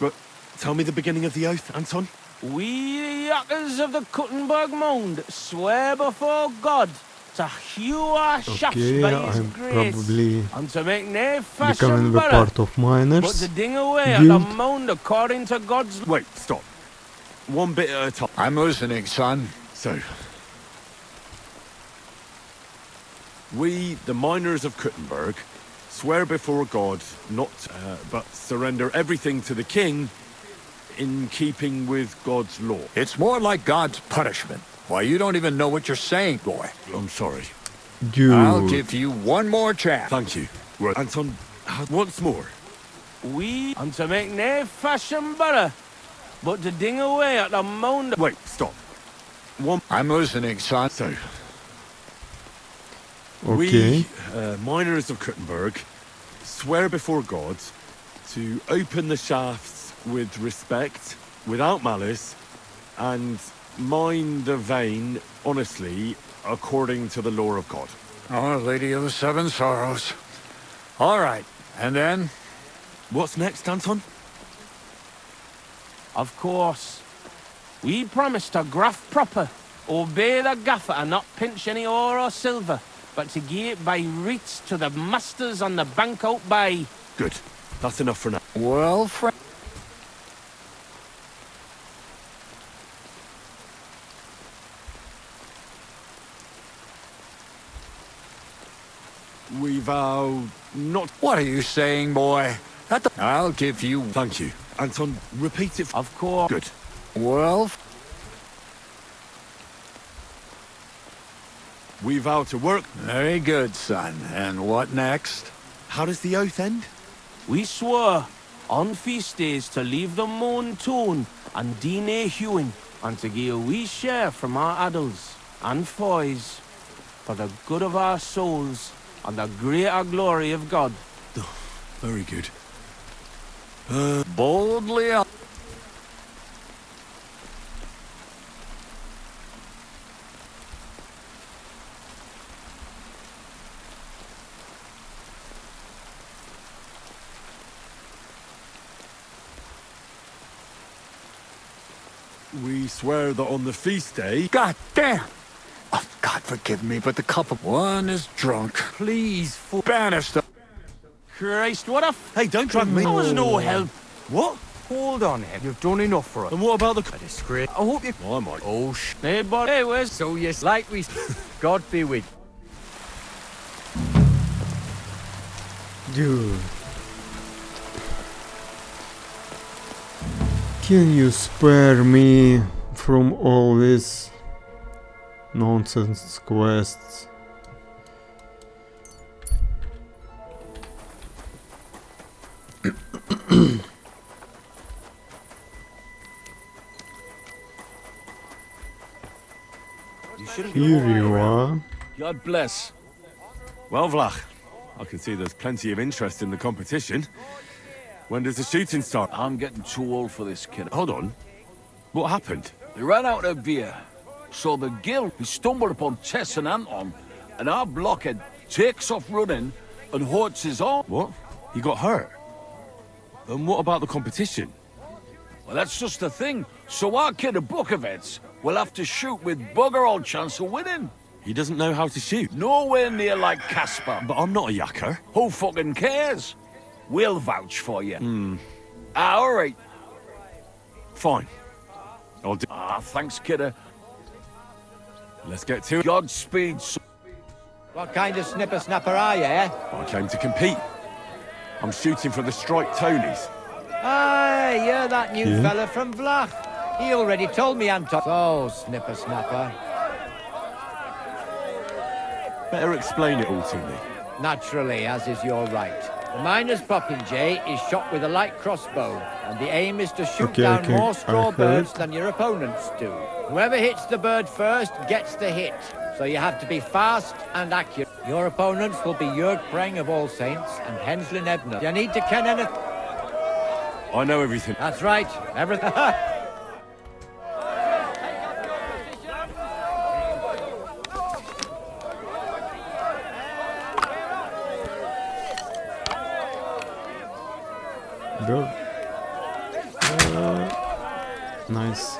But tell me the beginning of the oath, Anton. We, the Yakkers of the Kuttenberg Mound, swear before God to hew our shafts by His I'm grace, probably and to make no fashion becoming the better, part of but miners. to ding away at the Guild. mound according to God's... Wait, stop. One bit at a time. I'm listening, son. So, we, the miners of Kuttenberg, swear before God not, but surrender everything to the king in keeping with God's law. It's more like God's punishment. Why, you don't even know what you're saying, boy. I'm sorry. Dude. I'll give you one more chance. Thank you. Well, Anton, once more. We, and to make no fashion better, but to ding away at the mound... Wait, stop. I'm listening, son. So, Okay. we, miners of Kuttenberg, swear before God to open the shafts with respect, without malice, and mine the vein honestly, according to the law of God. Our Lady of the Seven Sorrows. All right, and then? What's next, Anton? Of course. We promise to graft proper, obey the gaffer and not pinch any ore or silver, but to give it by reats to the masters on the bank out by. Good. That's enough for now. Well, friend. We vow not... What are you saying, boy? I'll give you... Thank you. Anton, repeat it. Of course. Good. Well... We vow to work... Very good, son. And what next? How does the oath end? We swore on feast days to leave the moon tune and do nae hewing, and to give a wee share from our adults and foys for the good of our souls and the greater glory of God. Oh, very good. Boldly up. We swear that on the feast day... God damn! Oh, God forgive me, but the cup of one is drunk. Please, banish them. Christ, what a... Hey, don't drag me. That was no help. What? Hold on, Ed. You've done enough for us. And what about the... A disgrace. I hope you... Oh, I might. Oh, Hey, but hey, where's... So yes, like we... God be with you. Dude. Can you spare me from all these nonsense quests? Here you are. God bless. Well, Vlach, I can see there's plenty of interest in the competition. When does the shooting start? I'm getting too old for this, kid. Hold on. What happened? They ran out of beer. So the guild, he stumbled upon Tess and Anton, and our blockhead takes off running and hurts his arm. What? He got hurt? And what about the competition? Well, that's just the thing. So our kid of Bukovets will have to shoot with bugger all chance of winning. He doesn't know how to shoot. Nowhere near like Caspar. But I'm not a yakker. Who fucking cares? We'll vouch for you. All right. Fine. I'll do... thanks, kidder. Let's get to it. Godspeed. What kind of snipper-snapper are you, eh? I came to compete. I'm shooting for the Strike Tonys. Aye, you're that new Yeah. fella from Vlach. He already told me I'm top. Oh, snipper snapper. Better explain it all to me. Naturally, as is your right. The miner's popinjay is shot with a light crossbow, and the aim is to shoot Okay, down okay, more I straw heard. birds than your opponents do. Whoever hits the bird first gets the hit, so you have to be fast and accurate. Your opponents will be Jörg Preng of All Saints and Henslin Ebner. You need to ken anything. I know everything. That's right, everything. Bird. Nice.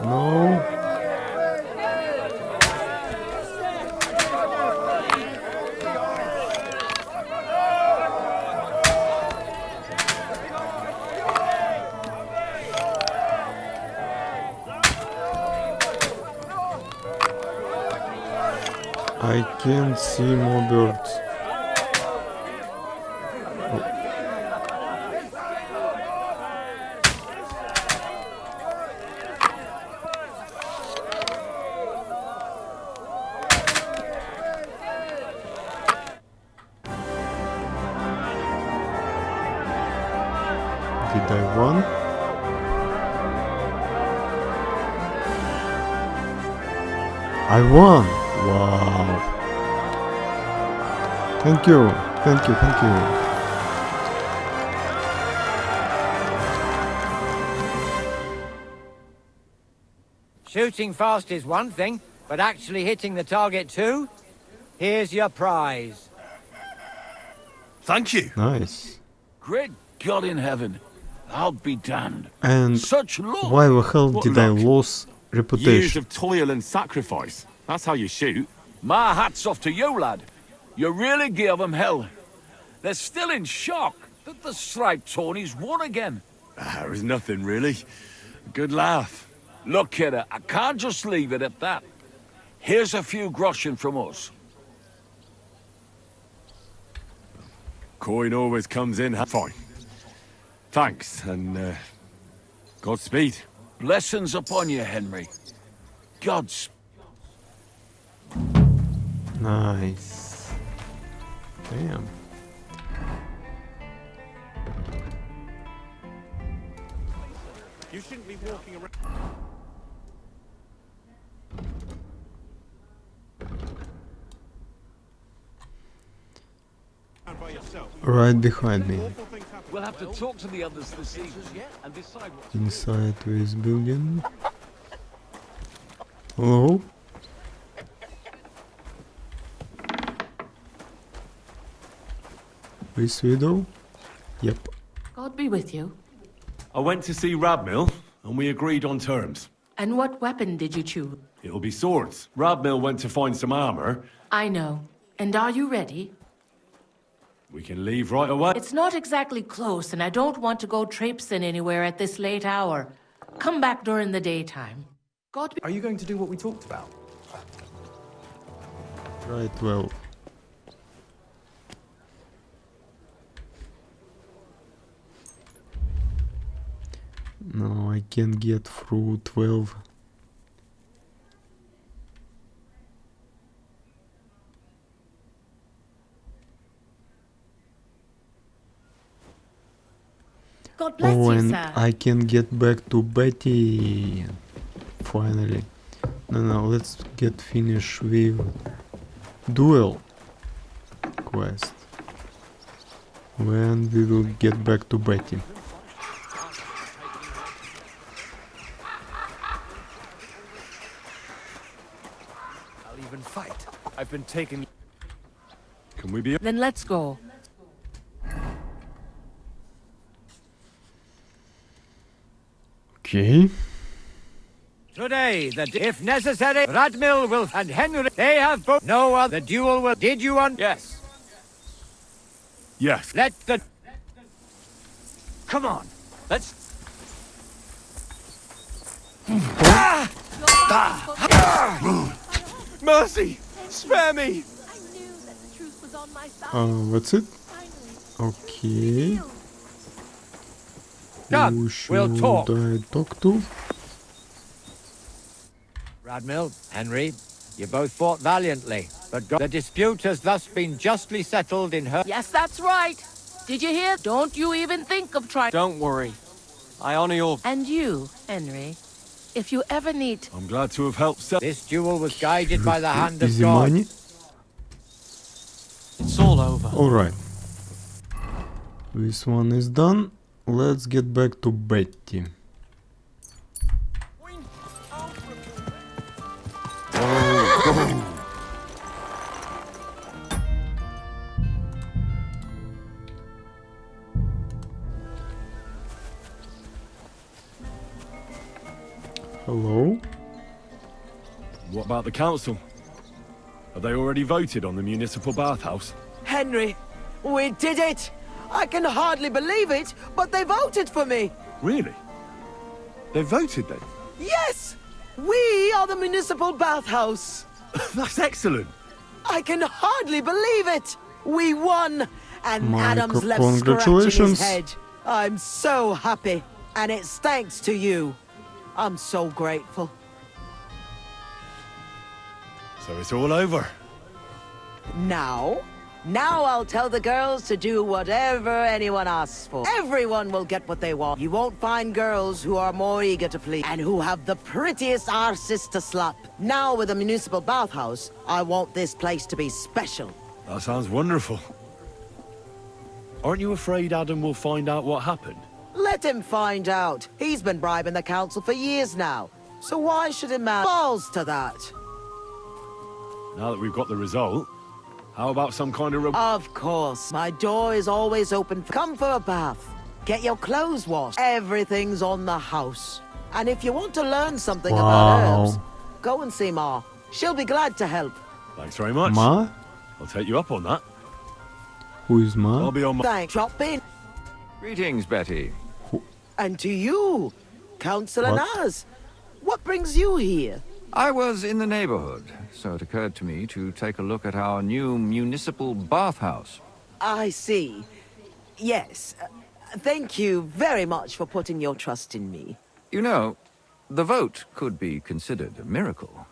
No. I can't see more birds. Did I win? I won! Wow! Thank you, thank you, thank you. Shooting fast is one thing, but actually hitting the target too? Here's your prize. Thank you. Nice. Great God in heaven. I'll be damned. And Such luck. why the hell What did I luck? lose Years reputation? of toil and sacrifice. That's how you shoot. My hat's off to you, lad. You really gave them hell. They're still in shock that the striped Tawnies won again. There was nothing, really. Good laugh. Look, kidder, I can't just leave it at that. Here's a few groschen from us. Coin always comes in fine. Thanks, and Godspeed. Blessings upon you, Henry. God's... Nice. Damn. You shouldn't be walking around. By yourself. Right behind me. We'll have to talk to the others this evening and decide what... Inside this building. Hello? This widow? Yep. God be with you. I went to see Radmill, and we agreed on terms. And what weapon did you choose? It'll be swords. Radmill went to find some armor. I know. And are you ready? We can leave right away. It's not exactly close, and I don't want to go traipsing anywhere at this late hour. Come back during the daytime. God be... Are you going to do what we talked about? Right, well. No, I can't get through 12. God bless Oh, you, and sir. I can get back to Betty. Finally. No, let's get finished with duel quest. When we will get back to Betty. I'll even fight. I've been taken... Can we be... Then let's go. Okay. Today, if necessary, Radmill will and Henry, they have both. No one, the duel will. Did you want? Yes. Yes. Let the. Come on. Let's... Mercy! Spare me! I knew that the truth was on That's it? Okay. Come, Who we'll should talk. I talk to? Radmill, Henry, you both fought valiantly, but the dispute has thus been justly settled in her. Yes, that's right. Did you hear? Don't you even think of trying. Don't worry. I honor your... And you, Henry, if you ever need... I'm glad to have helped set... This duel was guided by the hand of Easy God. money. It's all over. Alright. This one is done. Let's get back to Betty. Hello? What about the council? Have they already voted on the municipal bathhouse? Henry, we did it! I can hardly believe it, but they voted for me! Really? They voted then? Yes! We are the municipal bathhouse! That's excellent! I can hardly believe it! We won! And My Adam's left scratching congratulations. his head. I'm so happy. And it's thanks to you. I'm so grateful. So it's all over. Now I'll tell the girls to do whatever anyone asks for. Everyone will get what they want. You won't find girls who are more eager to please and who have the prettiest arses to slap. Now with the municipal bathhouse, I want this place to be special. That sounds wonderful. Aren't you afraid Adam will find out what happened? Let him find out. He's been bribing the council for years now. So why should him add balls to that? Now that we've got the result, how about some kind of... Of course. My door is always open. Come for a bath. Get your clothes washed. Everything's on the house. And if you want to learn something about herbs, go and see Ma. She'll be glad to help. Thanks very much. Ma? I'll take you up on that. Who is Ma? I'll be on my... Thanks. Drop in. Greetings, Betty. And to you, Councillor What? Naz. What brings you here? I was in the neighborhood, so it occurred to me to take a look at our new municipal bathhouse. I see. Yes. Thank you very much for putting your trust in me. You know, the vote could be considered a miracle.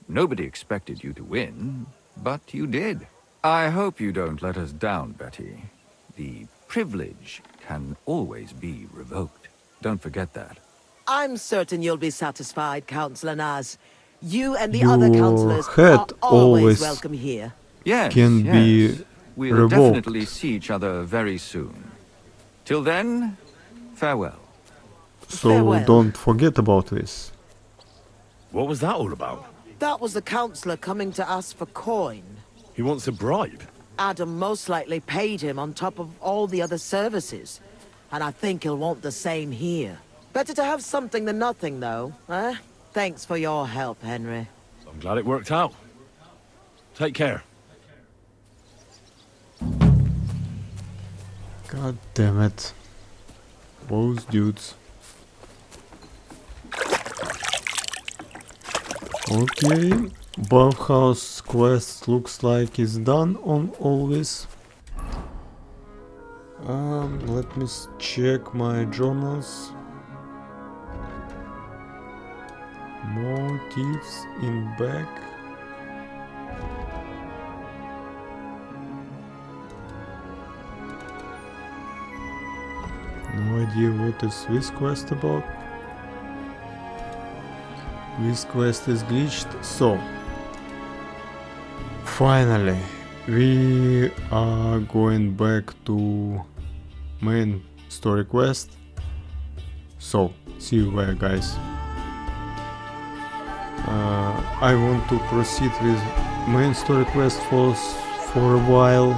Nobody expected you to win, but you did. I hope you don't let us down, Betty. The privilege can always be revoked. Don't forget that. I'm certain you'll be satisfied, Councillor Naz. You and the Your other councillors head are always always welcome here. Yes, can yes. be We'll revoked. definitely see each other very soon. Till then, farewell. So Farewell. don't forget about this. What was that all about? That was the councillor coming to ask for coin. He wants a bribe. Adam most likely paid him on top of all the other services. And I think he'll want the same here. Better to have something than nothing, though, eh? Thanks for your help, Henry. I'm glad it worked out. Take care. God damn it. Those dudes. Okay. Bathhouse quest looks like it's done on all this. Let me check my journals. Motifs in back. No idea what is this quest about. This quest is glitched, so finally we are going back to main story quest. So see you there, guys. I want to proceed with main story quest for a while.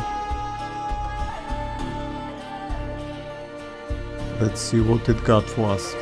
Let's see what it got for us.